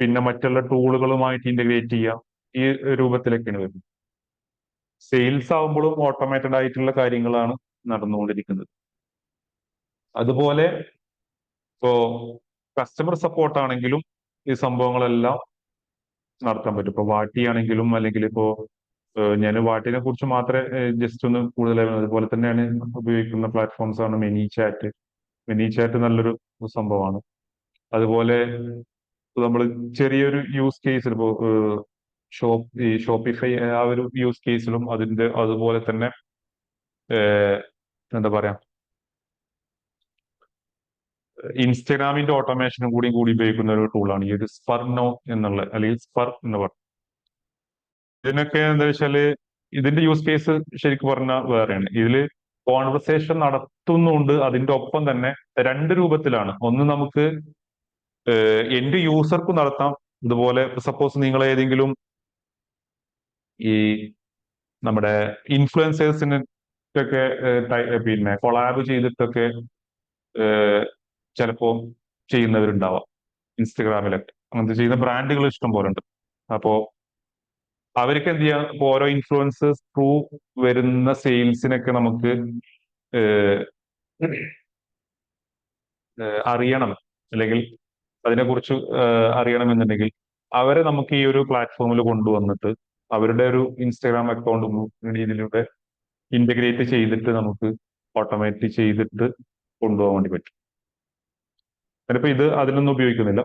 പിന്നെ മറ്റുള്ള ടൂളുകളുമായിട്ട് ഇന്റഗ്രേറ്റ് ചെയ്യാം. ഈ രൂപത്തിലൊക്കെയാണ് വരുന്നത്. സെയിൽസ് ആവുമ്പോഴും ഓട്ടോമേറ്റഡ് ആയിട്ടുള്ള കാര്യങ്ങളാണ് നടന്നുകൊണ്ടിരിക്കുന്നത്. അതുപോലെ ഇപ്പോ കസ്റ്റമർ സപ്പോർട്ട് ആണെങ്കിലും ഈ സംഭവങ്ങളെല്ലാം നടത്താൻ പറ്റും. ഇപ്പൊ വാട്ടി ആണെങ്കിലും അല്ലെങ്കിൽ ഇപ്പോ ഞാൻ വാട്ടിനെ കുറിച്ച് മാത്രമേ ജസ്റ്റ് ഒന്ന് കൂടുതലായി അതുപോലെ തന്നെയാണ് ഉപയോഗിക്കുന്ന പ്ലാറ്റ്ഫോംസ് ആണ് മെനി ചാറ്റ്. മെനി ചാറ്റ് നല്ലൊരു സംഭവമാണ്. അതുപോലെ നമ്മൾ ചെറിയൊരു യൂസ് കേസിൽ ഇപ്പോ ഈ ഷോപ്പിഫൈ ആ ഒരു യൂസ് കേസിലും അതിന്റെ അതുപോലെ തന്നെ ഏഹ്, എന്താ പറയാ ഇൻസ്റ്റഗ്രാമിന്റെ ഓട്ടോമേഷനും കൂടി ഉപയോഗിക്കുന്ന ഒരു ടൂളാണ് ഈ ഒരു സ്പർനോ എന്നുള്ള അല്ലെങ്കിൽ സ്പർ എന്ന് പറയുന്നത്. ഇതിനൊക്കെ എന്താ വെച്ചാല് ഇതിന്റെ യൂസ് കേസ് ശരിക്കും പറഞ്ഞാൽ വേറെയാണ്. ഇതില് കോൺവെർസേഷൻ നടത്തുന്നുണ്ട്, അതിന്റെ ഒപ്പം തന്നെ രണ്ട് രൂപത്തിലാണ്. ഒന്ന് നമുക്ക് എൻഡ് യൂസർക്ക് നടത്താം. ഇതുപോലെ സപ്പോസ് നിങ്ങൾ ഏതെങ്കിലും ഈ നമ്മുടെ ഇൻഫ്ലുവൻസേഴ്സിന് ഒക്കെ പിന്നെ കൊളാബ് ചെയ്തിട്ടൊക്കെ ചിലപ്പോ ചെയ്യുന്നവരുണ്ടാവാം ഇൻസ്റ്റഗ്രാമിലൊക്കെ. അങ്ങനത്തെ ചെയ്യുന്ന ബ്രാൻഡുകൾ ഇഷ്ടം പോലെ ഉണ്ട്. അപ്പോ അവർക്ക് എന്ത് ചെയ്യാം, ഇപ്പൊ ഓരോ ഇൻഫ്ലുവൻസേഴ്സ് ത്രൂ വരുന്ന സെയിൽസിനൊക്കെ നമുക്ക് ഏഹ്, അറിയണം, അല്ലെങ്കിൽ അതിനെക്കുറിച്ച് അറിയണമെന്നുണ്ടെങ്കിൽ അവരെ നമുക്ക് ഈ ഒരു പ്ലാറ്റ്ഫോമിൽ കൊണ്ടുവന്നിട്ട് അവരുടെ ഒരു ഇൻസ്റ്റാഗ്രാം അക്കൗണ്ട് ഇതിലൂടെ ഇന്റഗ്രേറ്റ് ചെയ്തിട്ട് നമുക്ക് ഓട്ടോമേറ്റ് ചെയ്തിട്ട് കൊണ്ടുപോകാൻ വേണ്ടി പറ്റും. ചിലപ്പോൾ ഇത് അതിനൊന്നും ഉപയോഗിക്കുന്നില്ല.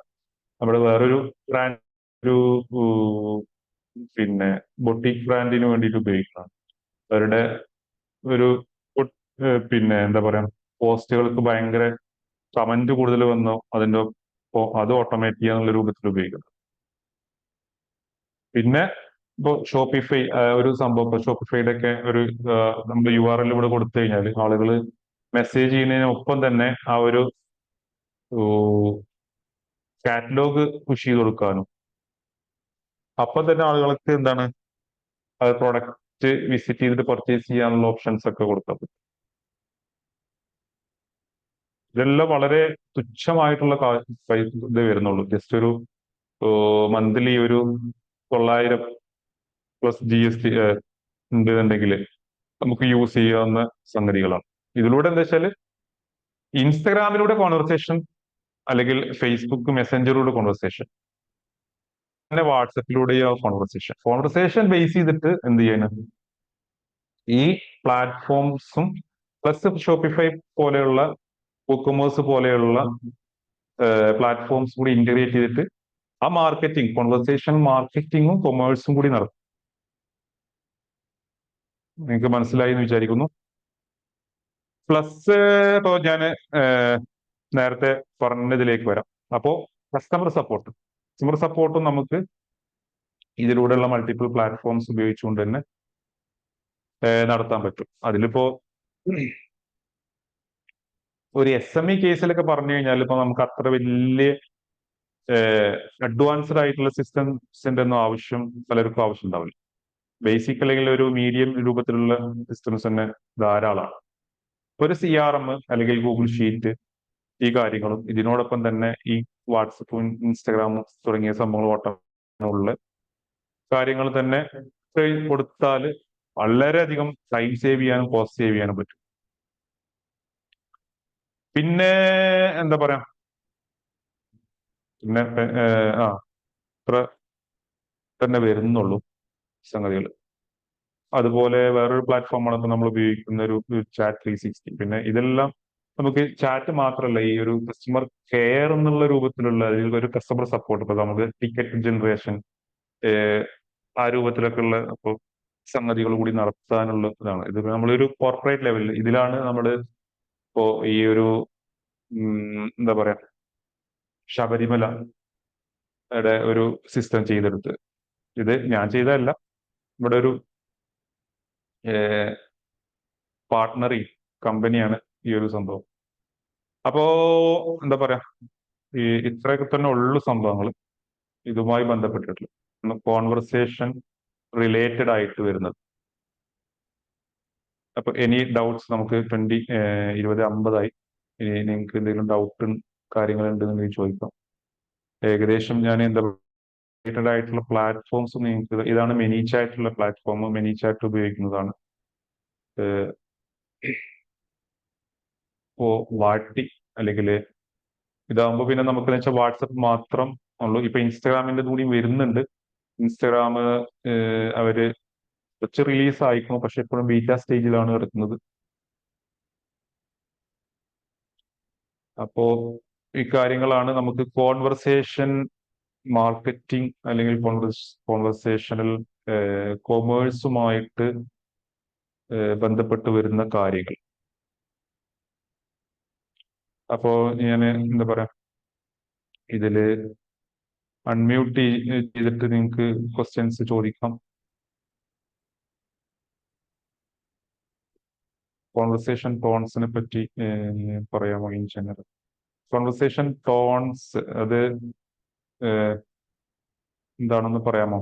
നമ്മുടെ വേറൊരു ബ്രാൻഡ്, ഒരു പിന്നെ ബൊട്ടിക് ബ്രാൻഡിന് വേണ്ടിയിട്ട് ഉപയോഗിക്കുന്നതാണ്. അവരുടെ ഒരു പിന്നെ എന്താ പറയാ പോസ്റ്റുകൾക്ക് ഭയങ്കര കമന്റ് കൂടുതൽ വന്നോ അതിന്റെ അത് ഓട്ടോമേറ്റ് ചെയ്യാന്നുള്ള രൂപത്തിൽ ഉപയോഗിക്കുന്നത്. പിന്നെ ഇപ്പോ ഷോപ്പിഫൈ ഒരു സംഭവം, ഇപ്പൊ ഷോപ്പിഫൈയുടെ ഒക്കെ ഒരു നമ്മൾ URL ഇവിടെ കൊടുത്തു കഴിഞ്ഞാൽ ആളുകൾ മെസ്സേജ് ചെയ്യുന്നതിനൊപ്പം തന്നെ ആ ഒരു കാറ്റലോഗ് പുഷ് ചെയ്ത് കൊടുക്കാനും അപ്പം തന്നെ ആളുകൾക്ക് എന്താണ് പ്രൊഡക്റ്റ് വിസിറ്റ് ചെയ്തിട്ട് പർച്ചേസ് ചെയ്യാനുള്ള ഓപ്ഷൻസ് ഒക്കെ കൊടുക്കാൻ പറ്റും. ഇതെല്ലാം വളരെ തുച്ഛമായിട്ടുള്ള ഇത് വരുന്നുള്ളൂ. ജസ്റ്റ് ഒരു മന്ത്ലി ഒരു 900 പ്ലസ് GST ഉണ്ടെന്നുണ്ടെങ്കിൽ നമുക്ക് യൂസ് ചെയ്യാവുന്ന സംഗതികളാണ്. ഇതിലൂടെ എന്താ വെച്ചാൽ ഇൻസ്റ്റഗ്രാമിലൂടെ കോൺവെർസേഷൻ അല്ലെങ്കിൽ ഫേസ്ബുക്ക് മെസ്സഞ്ചറിലൂടെ കോൺവെർസേഷൻ, പിന്നെ വാട്സപ്പിലൂടെയോ കോൺവെർസേഷൻ ബേസ് ചെയ്തിട്ട് എന്ത് ചെയ്യണം, ഈ പ്ലാറ്റ്ഫോംസും പ്ലസ് ഷോപ്പിഫൈ പോലെയുള്ള കുക്കമേഴ്സ് പോലെയുള്ള പ്ലാറ്റ്ഫോംസ് കൂടി ഇന്റഗ്രേറ്റ് ചെയ്തിട്ട് ആ മാർക്കറ്റിംഗ്, കോൺവെർസേഷൻ മാർക്കറ്റിംഗും കൊമേഴ്സും കൂടി നടത്തും. നിങ്ങൾക്ക് മനസ്സിലായി എന്ന് വിചാരിക്കുന്നു. പ്ലസ് ഇപ്പോ ഞാൻ നേരത്തെ പറഞ്ഞതിലേക്ക് വരാം. അപ്പോ കസ്റ്റമർ സപ്പോർട്ടും നമുക്ക് ഇതിലൂടെയുള്ള മൾട്ടിപ്പിൾ പ്ലാറ്റ്ഫോംസ് ഉപയോഗിച്ചുകൊണ്ട് തന്നെ നടത്താൻ പറ്റും. അതിലിപ്പോ ഒരു SME കേസിലൊക്കെ പറഞ്ഞു കഴിഞ്ഞാൽ ഇപ്പൊ നമുക്ക് അത്ര വലിയ അഡ്വാൻസ്ഡ് ആയിട്ടുള്ള സിസ്റ്റംസിന്റെ ഒന്നും ആവശ്യം പലർക്കും ആവശ്യം ഉണ്ടാവില്ല. ബേസിക് അല്ലെങ്കിൽ ഒരു മീഡിയം രൂപത്തിലുള്ള സിസ്റ്റംസ് തന്നെ ധാരാളമാണ്. ഒരു CRM അല്ലെങ്കിൽ ഗൂഗിൾ ഷീറ്റ്, ഈ കാര്യങ്ങളും ഇതിനോടൊപ്പം തന്നെ ഈ വാട്സപ്പും ഇൻസ്റ്റഗ്രാമും തുടങ്ങിയ സംഭവങ്ങൾ കാര്യങ്ങൾ തന്നെ കൊടുത്താൽ വളരെയധികം ടൈം സേവ് ചെയ്യാനും കോസ്റ്റ് സേവ് ചെയ്യാനും പറ്റും. പിന്നെ എന്താ പറയാ, പിന്നെ ഇത്ര തന്നെ വരുന്നുള്ളൂ സംഗതികൾ. അതുപോലെ വേറൊരു പ്ലാറ്റ്ഫോമാണ് ഇപ്പൊ നമ്മൾ ഉപയോഗിക്കുന്ന ഒരു Chat360. പിന്നെ ഇതെല്ലാം നമുക്ക് ചാറ്റ് മാത്രമല്ല, ഈ ഒരു കസ്റ്റമർ കെയർ എന്നുള്ള രൂപത്തിലുള്ള ഒരു കസ്റ്റമർ സപ്പോർട്ട്, ഇപ്പൊ നമുക്ക് ടിക്കറ്റ് ജനറേഷൻ ആ രൂപത്തിലൊക്കെ ഉള്ള ഇപ്പൊ സംഗതികൾ കൂടി നടത്താനുള്ള ഇതാണ്. ഇത് നമ്മളൊരു കോർപ്പറേറ്റ് ലെവലിൽ ഇതിലാണ് നമ്മൾ ഇപ്പോ ഈ ഒരു എന്താ പറയാ ശബരിമലയുടെ ഒരു സിസ്റ്റം ചെയ്തെടുത്ത്. ഇത് ഞാൻ ചെയ്തതല്ല, ഇവിടെ ഒരു പാർട്ട്ണറി കമ്പനിയാണ് ഈ ഒരു സംഭവം. അപ്പോ എന്താ പറയാ, ഈ ഇത്രയൊക്കെ തന്നെ ഉള്ളു സംഭവങ്ങൾ ഇതുമായി ബന്ധപ്പെട്ടിട്ടുള്ള കോൺവെർസേഷൻ റിലേറ്റഡ് ആയിട്ട് വരുന്നത്. അപ്പൊ എനി ഡൗട്ട്സ് നമുക്ക് 20:50 ഇനി നിങ്ങൾക്ക് എന്തെങ്കിലും ഡൗട്ട് കാര്യങ്ങൾ ഉണ്ടെന്ന് ചോദിക്കാം. ഏകദേശം ഞാൻ എന്താ റിലേറ്റഡ് ആയിട്ടുള്ള പ്ലാറ്റ്ഫോംസ് നിങ്ങൾക്ക് ഇതാണ് മെനി ചാറ്റുള്ള പ്ലാറ്റ്ഫോം. മെനി ചാറ്റ് ഉപയോഗിക്കുന്നതാണ്. ഇപ്പോ വാട്ടി അല്ലെങ്കിൽ ഇതാകുമ്പോൾ പിന്നെ നമുക്ക് വെച്ചാൽ വാട്സപ്പ് മാത്രം ഉള്ളൂ. ഇപ്പൊ ഇൻസ്റ്റാഗ്രാമിന്റെ കൂടി വരുന്നുണ്ട്. ഇൻസ്റ്റഗ്രാം അവര് കുറച്ച് റിലീസ് ആയിക്കുന്നു, പക്ഷെ ഇപ്പോഴും ബീറ്റ സ്റ്റേജിലാണ് കിടക്കുന്നത്. അപ്പോ ഈ കാര്യങ്ങളാണ് നമുക്ക് കോൺവെർസേഷൻ മാർക്കറ്റിംഗ് അല്ലെങ്കിൽ കോൺവെർസേഷണൽ കൊമേഴ്സുമായിട്ട് ബന്ധപ്പെട്ട് വരുന്ന കാര്യങ്ങൾ. അപ്പോ ഞാൻ എന്താ പറയാ, ഇതില് അൺമ്യൂട്ട് ചെയ്തിട്ട് നിങ്ങൾക്ക് ക്വസ്റ്റ്യൻസ് ചോദിക്കാം. കോൺവെർസേഷൻ ടോൺസിനെ പറ്റി പറയാമോ ഇൻ ജനറൽ? കോൺവെർസേഷൻ ടോൺസ് അത് എന്താണെന്ന് പറയാമോ?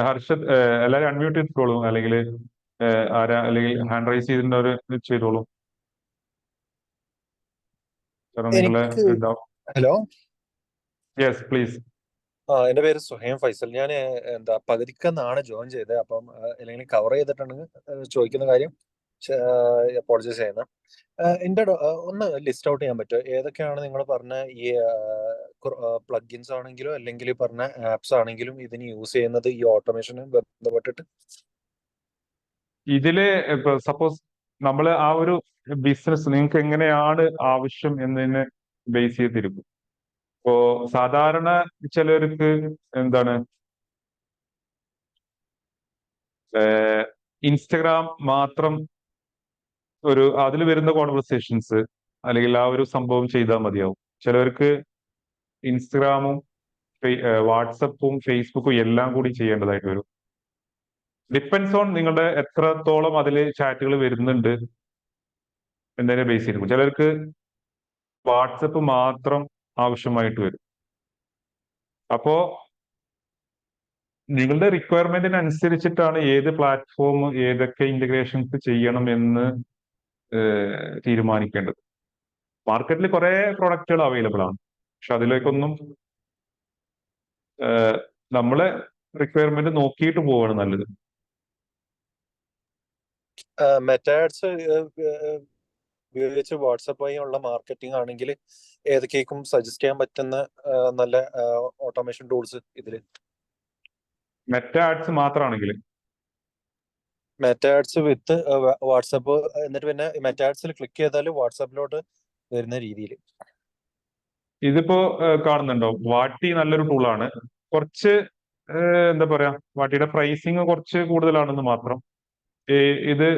ഹർഷദ്, എല്ലാവരും അൺമ്യൂട്ട് ചെയ്തിട്ടോളൂ, അല്ലെങ്കിൽ ആരാ, അല്ലെങ്കിൽ ഹാൻഡ് റൈസ് ചെയ്തിട്ടുള്ളവർ ചെയ്തോളൂ. കാരണം നിങ്ങളെ ഹലോ, യെസ് പ്ലീസ്. എന്റെ പേര് സുഹൈം ഫൈസൽ. ഞാൻ പകുതിക്കെന്നാണ് ജോയിൻ ചെയ്തത്. അപ്പം അല്ലെങ്കിൽ കവർ ചെയ്തിട്ടുണ്ടെങ്കിൽ ചോദിക്കുന്ന കാര്യം അപ്പോളജൈസ് ചെയ്യുന്നത്. എന്റെ ഒന്ന് ലിസ്റ്റ് ഔട്ട് ചെയ്യാൻ പറ്റുമോ? ഏതൊക്കെയാണ് നിങ്ങൾ പറഞ്ഞ ഈ പ്ലഗിൻസ് ആണെങ്കിലും അല്ലെങ്കിൽ പറഞ്ഞ ആപ്സ് ആണെങ്കിലും ഇതിന് യൂസ് ചെയ്യുന്നത് ഈ ഓട്ടോമേഷന് ബന്ധപ്പെട്ടിട്ട്? ഇതില് സപ്പോസ് നമ്മൾ ആ ഒരു ബിസിനസ് നിങ്ങൾക്ക് എങ്ങനെയാണ് ആവശ്യം എന്നതിനെ ബേസ് ചെയ്തിരിക്കും. ഇപ്പോ സാധാരണ ചിലർക്ക് എന്താണ്, ഇൻസ്റ്റഗ്രാം മാത്രം അതിൽ വരുന്ന കോൺവെർസേഷൻസ് അല്ലെങ്കിൽ ആ ഒരു സംഭവം ചെയ്താൽ മതിയാവും. ചിലവർക്ക് ഇൻസ്റ്റഗ്രാമും വാട്സപ്പും ഫേസ്ബുക്കും എല്ലാം കൂടി ചെയ്യേണ്ടതായിട്ട് വരും. ഡിപ്പെൻസ് ഓൺ നിങ്ങളുടെ എത്രത്തോളം അതിൽ ചാറ്റുകൾ വരുന്നുണ്ട് എന്നതിനെ ബേസ് ചെയ്തിരിക്കും. ചിലർക്ക് വാട്സപ്പ് മാത്രം ആവശ്യമായിട്ട് വരും. അപ്പോ നിങ്ങളുടെ റിക്വയർമെന്റിനനുസരിച്ചിട്ടാണ് ഏത് പ്ലാറ്റ്ഫോം ഏതൊക്കെ ഇന്റഗ്രേഷൻസ് ചെയ്യണം എന്ന് തീരുമാനിക്കേണ്ടത്. മാർക്കറ്റിൽ കുറെ പ്രൊഡക്റ്റുകൾ അവൈലബിൾ ആണ്, പക്ഷെ അതിലേക്കൊന്നും നമ്മളെ റിക്വയർമെന്റ് നോക്കിയിട്ട് പോവാണ് നല്ലത്. മെറ്റാഡ്സ് ഉപയോഗിച്ച് വാട്സപ്പ് വഴി ഉള്ള മാർക്കറ്റിംഗ് ആണെങ്കിൽ ഏതൊക്കെയായിരിക്കും സജസ്റ്റ് ചെയ്യാൻ പറ്റുന്ന നല്ല ഓട്ടോമേഷൻ ടൂൾസ് ഇതില്? മെറ്റാഡ്സ് മാത്രമാണെങ്കിൽ മെറ്റാഡ്സ് വിത്ത് വാട്സപ്പ്, എന്നിട്ട് പിന്നെ മെറ്റാഡ്സിൽ ക്ലിക്ക് ചെയ്താൽ വാട്സാപ്പിലോട്ട് വരുന്ന രീതിയിൽ. ഇതിപ്പോ കാണുന്നുണ്ടോ, വാട്ടി നല്ലൊരു ടൂളാണ്. കുറച്ച് എന്താ പറയാ, വാട്ടിയുടെ പ്രൈസിങ് കുറച്ച് കൂടുതലാണെന്ന് മാത്രം. ഇത്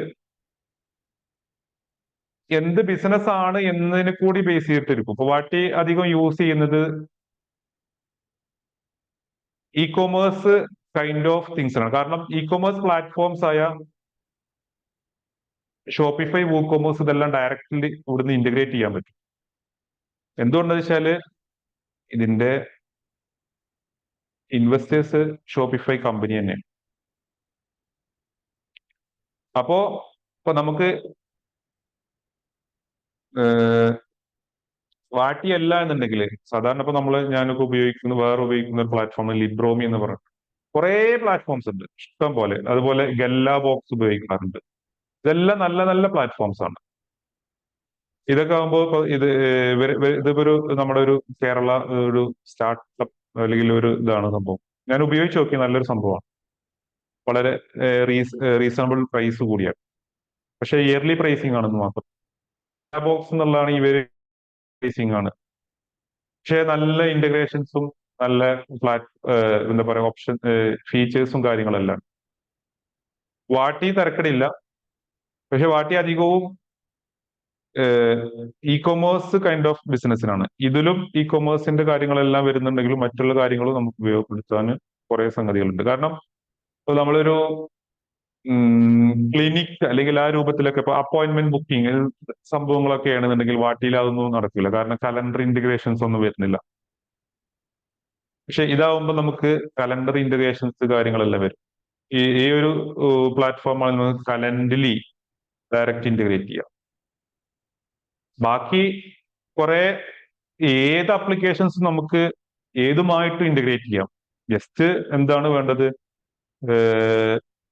എന്ത് ബിസിനസ് ആണ് എന്നതിനെ കൂടി ബേസ് ചെയ്തിട്ടിരിക്കും. ഇപ്പൊ വാട്ടി അധികം യൂസ് ചെയ്യുന്നത് E commerce kind of things ആണ്. കാരണം ഇ കോമേഴ്സ് പ്ലാറ്റ്ഫോംസ് ആയ ഷോപ്പിഫൈ, വൂകോമേഴ്സ് ഇതെല്ലാം ഡയറക്റ്റ്ലി ഇവിടുന്ന് ഇന്റഗ്രേറ്റ് ചെയ്യാൻ പറ്റും. എന്തുകൊണ്ടെന്ന് വെച്ചാല് ഇതിന്റെ ഇൻവെസ്റ്റേഴ്സ് ഷോപ്പിഫൈ കമ്പനി തന്നെയാണ്. ഇപ്പൊ നമുക്ക് വാട്ടി അല്ല എന്നുണ്ടെങ്കിൽ സാധാരണ ഇപ്പൊ ഞാനൊക്കെ ഉപയോഗിക്കുന്ന ഒരു പ്ലാറ്റ്ഫോം ലിബ്രോമി എന്ന് പറയുന്നത്. കുറെ പ്ലാറ്റ്ഫോംസ് ഉണ്ട് ഇഷ്ടം പോലെ. അതുപോലെ ഗല്ല ബോക്സ് ഉപയോഗിക്കാറുണ്ട്. ഇതെല്ലാം നല്ല നല്ല പ്ലാറ്റ്ഫോംസ് ആണ്. ഇതൊക്കെ ആകുമ്പോൾ ഇതിപ്പോ നമ്മുടെ ഒരു കേരള ഒരു സ്റ്റാർട്ടപ്പ് അല്ലെങ്കിൽ ഒരു ഇതാണ് സംഭവം. ഞാൻ ഉപയോഗിച്ച് നോക്കി, നല്ലൊരു സംഭവമാണ്. വളരെ റീസണബിൾ പ്രൈസ് കൂടിയാണ്, പക്ഷെ ഇയർലി പ്രൈസിങ് ആണെന്ന് മാത്രം. ബോക്സ് എന്നുള്ളതാണ് ഇവര് പ്രൈസിങ് ആണ്, പക്ഷെ നല്ല ഇന്റഗ്രേഷൻസും നല്ല എന്താ പറയാ ഓപ്ഷൻ ഫീച്ചേഴ്സും കാര്യങ്ങളെല്ലാം. വാട്ടി തിരക്കടില്ല, പക്ഷെ വാട്ടി അധികവും ഇ കൊമേഴ്സ് കൈൻഡ് ഓഫ് ബിസിനസ്സിനാണ്. ഇതിലും ഇ കൊമേഴ്സിന്റെ കാര്യങ്ങളെല്ലാം വരുന്നുണ്ടെങ്കിലും മറ്റുള്ള കാര്യങ്ങളും നമുക്ക് ഉപയോഗപ്പെടുത്താൻ കുറെ സംഗതികളുണ്ട്. കാരണം ഇപ്പൊ നമ്മളൊരു ക്ലിനിക് അല്ലെങ്കിൽ ആ രൂപത്തിലൊക്കെ ഇപ്പൊ അപ്പോയിന്റ്മെന്റ് ബുക്കിംഗ് സംഭവങ്ങളൊക്കെ ആണെന്നുണ്ടെങ്കിൽ വാട്ടിയിൽ അതൊന്നും നടക്കില്ല, കാരണം കലണ്ടർ ഇന്റഗ്രേഷൻസ് ഒന്നും വരുന്നില്ല. പക്ഷെ ഇതാവുമ്പോൾ നമുക്ക് കലണ്ടർ ഇന്റഗ്രേഷൻസ് കാര്യങ്ങളെല്ലാം വരും. ഈ ഒരു പ്ലാറ്റ്ഫോമാണ് നമുക്ക് കലണ്ടലി ഡയറക്റ്റ് ഇന്റഗ്രേറ്റ് ചെയ്യാം. ബാക്കി കുറെ ഏത് അപ്ലിക്കേഷൻസ് നമുക്ക് ഏതുമായിട്ട് ഇന്റഗ്രേറ്റ് ചെയ്യാം. ജസ്റ്റ് എന്താണ് വേണ്ടത്,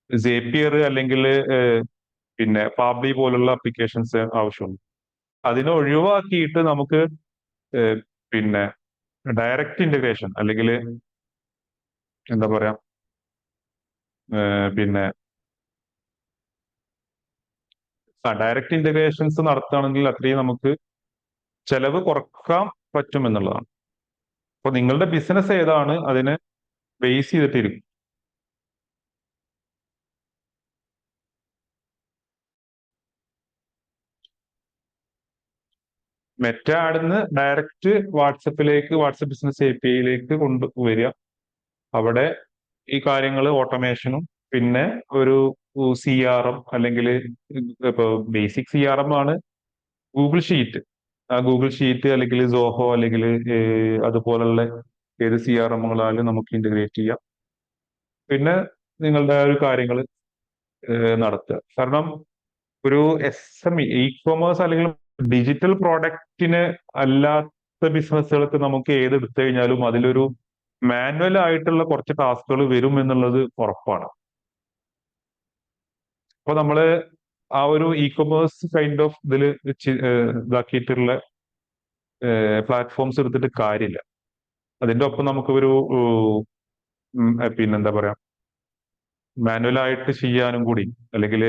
സേപ്പിയർ അല്ലെങ്കിൽ പിന്നെ പാബ്ലി പോലുള്ള അപ്ലിക്കേഷൻസ് ആവശ്യമുണ്ട്. അതിനെ ഒഴിവാക്കിയിട്ട് നമുക്ക് ഏഹ്, പിന്നെ ഡയറക്റ്റ് ഇന്റഗ്രേഷൻ അല്ലെങ്കിൽ എന്താ പറയാ പിന്നെ ഡയറക്റ്റ് ഇന്റഗ്രേഷൻസ് നടത്തുകയാണെങ്കിൽ അത്രയും നമുക്ക് ചെലവ് കുറക്കാൻ പറ്റും എന്നുള്ളതാണ്. അപ്പൊ നിങ്ങളുടെ ബിസിനസ് ഏതാണ് അതിനെ ബേസ് ചെയ്തിട്ടിരിക്കും. മെറ്റ ആഡിന്ന് ഡയറക്റ്റ് വാട്സപ്പ് ബിസിനസ് API കൊണ്ടുവരിക. അവിടെ ഈ കാര്യങ്ങൾ ഓട്ടോമേഷനും പിന്നെ ഒരു CRM അല്ലെങ്കിൽ ഇപ്പൊ ബേസിക് CRM ആണ് ഗൂഗിൾ ഷീറ്റ്. ആ ഗൂഗിൾ ഷീറ്റ് അല്ലെങ്കിൽ സോഹോ അല്ലെങ്കിൽ അതുപോലുള്ള ഏത് CRMകളാലും നമുക്ക് ഇന്റഗ്രേറ്റ് ചെയ്യാം. പിന്നെ നിങ്ങളുടെ ആ ഒരു കാര്യങ്ങൾ നടത്തുക. കാരണം ഒരു ഇ-കൊമേഴ്സ് അല്ലെങ്കിൽ ഡിജിറ്റൽ പ്രോഡക്റ്റിന് അല്ലാത്ത ബിസിനസ്സുകൾക്ക് നമുക്ക് ഏത് എടുത്തു കഴിഞ്ഞാലും അതിലൊരു മാനുവൽ ആയിട്ടുള്ള കുറച്ച് ടാസ്കുകൾ വരും എന്നുള്ളത് ഉറപ്പാണ്. അപ്പൊ നമ്മള് ആ ഒരു ഇ-കൊമേഴ്സ് കൈൻഡ് ഓഫ് ഇതിൽ ഇതാക്കിയിട്ടുള്ള പ്ലാറ്റ്ഫോംസ് എടുത്തിട്ട് കാര്യമില്ല. അതിന്റെ ഒപ്പം നമുക്ക് ഒരു പിന്നെന്താ പറയാ മാനുവൽ ആയിട്ട് ചെയ്യാനും കൂടി അല്ലെങ്കിൽ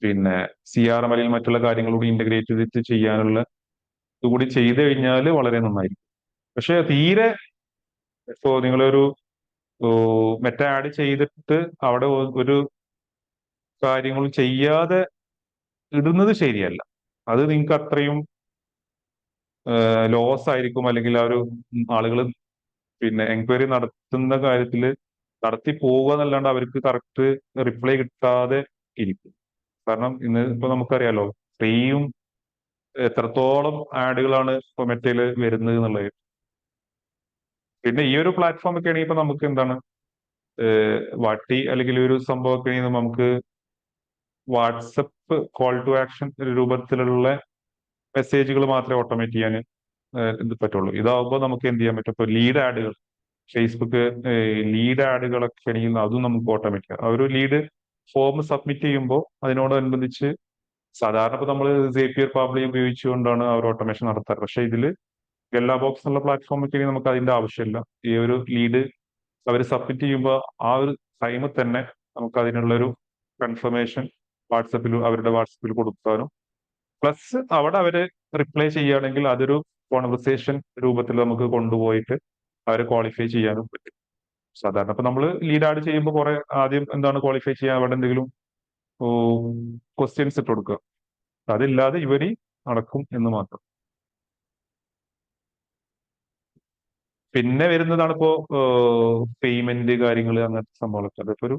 പിന്നെ CRM അല്ലെങ്കിൽ മറ്റുള്ള കാര്യങ്ങൾ കൂടി ഇന്റഗ്രേറ്റ് ചെയ്തിട്ട് ചെയ്യാനുള്ള ഇതുകൂടി ചെയ്തു കഴിഞ്ഞാൽ വളരെ നന്നായിരിക്കും. പക്ഷെ തീരെ ഇപ്പോ നിങ്ങളൊരു മെറ്റ ആഡ് ചെയ്തിട്ട് അവിടെ ഒരു കാര്യങ്ങളും ചെയ്യാതെ ഇടുന്നത് ശരിയല്ല. അത് നിങ്ങൾക്ക് അത്രയും ലോസ് ആയിരിക്കും. അല്ലെങ്കിൽ ആ ഒരു ആളുകൾ പിന്നെ എൻക്വയറി നടത്തുന്ന കാര്യത്തിൽ നടത്തി പോവുക എന്നല്ലാണ്ട് അവർക്ക് കറക്റ്റ് റിപ്ലൈ കിട്ടാതെ ഇരിക്കും. കാരണം ഇന്ന് ഇപ്പൊ നമുക്കറിയാലോ ഫ്രീയും എത്രത്തോളം ആഡുകളാണ് ഇപ്പൊ മെറ്റയില് വരുന്നത് എന്നുള്ളത്. പിന്നെ ഈ ഒരു പ്ലാറ്റ്ഫോം ഒക്കെ ആണെങ്കിൽ ഇപ്പൊ നമുക്ക് എന്താണ് വാട്ടി അല്ലെങ്കിൽ ഒരു സംഭവമൊക്കെ ആണെങ്കിൽ നമുക്ക് വാട്സപ്പ് കോൾ ടു ആക്ഷൻ രൂപത്തിലുള്ള മെസ്സേജുകൾ മാത്രമേ ഓട്ടോമേറ്റ് ചെയ്യാൻ ഇത് പറ്റുള്ളൂ. ഇതാവുമ്പോൾ നമുക്ക് എന്ത് ചെയ്യാൻ പറ്റും? ഇപ്പൊ ലീഡ് ആഡുകൾ ഫേസ്ബുക്ക് ലീഡ് ആഡുകളൊക്കെ ആണെങ്കിൽ അതും നമുക്ക് ഓട്ടോമേറ്റ് ചെയ്യാം. ആ ഒരു ലീഡ് ഫോം സബ്മിറ്റ് ചെയ്യുമ്പോൾ അതിനോടനുബന്ധിച്ച് സാധാരണ ഇപ്പൊ നമ്മൾ സേപ്പിയർ പാബ്ലി ഉപയോഗിച്ചുകൊണ്ടാണ് ആ ഒരു ഓട്ടോമേഷൻ നടത്താറ്. പക്ഷെ ഇതില് ഗല്ല ബോക്സ് എന്നുള്ള പ്ലാറ്റ്ഫോം ഒക്കെ നമുക്ക് അതിന്റെ ആവശ്യമില്ല. ഈ ഒരു ലീഡ് അവർ സബ്മിറ്റ് ചെയ്യുമ്പോൾ ആ ഒരു ടൈമിൽ തന്നെ നമുക്ക് അതിനുള്ള ഒരു കൺഫർമേഷൻ അവരുടെ വാട്സപ്പിൽ കൊടുക്കാനും പ്ലസ് അവിടെ അവര് റിപ്ലൈ ചെയ്യുകയാണെങ്കിൽ അതൊരു കോൺവെർസേഷൻ രൂപത്തിൽ നമുക്ക് കൊണ്ടുപോയിട്ട് അവരെ ക്വാളിഫൈ ചെയ്യാനും പറ്റും. സാധാരണ ഇപ്പൊ നമ്മൾ ലീഡ് ആഡ് ചെയ്യുമ്പോൾ കുറെ ആദ്യം എന്താണ് ക്വാളിഫൈ ചെയ്യാൻ അവിടെ എന്തെങ്കിലും ക്വസ്റ്റ്യൻസ് ഇട്ട് കൊടുക്കുക. അതില്ലാതെ ഇവര് നടക്കും എന്ന് മാത്രം. പിന്നെ വരുന്നതാണ് ഇപ്പോ പേയ്മെന്റ് കാര്യങ്ങൾ അങ്ങനത്തെ സംഭവങ്ങളൊക്കെ. അതിപ്പോ ഒരു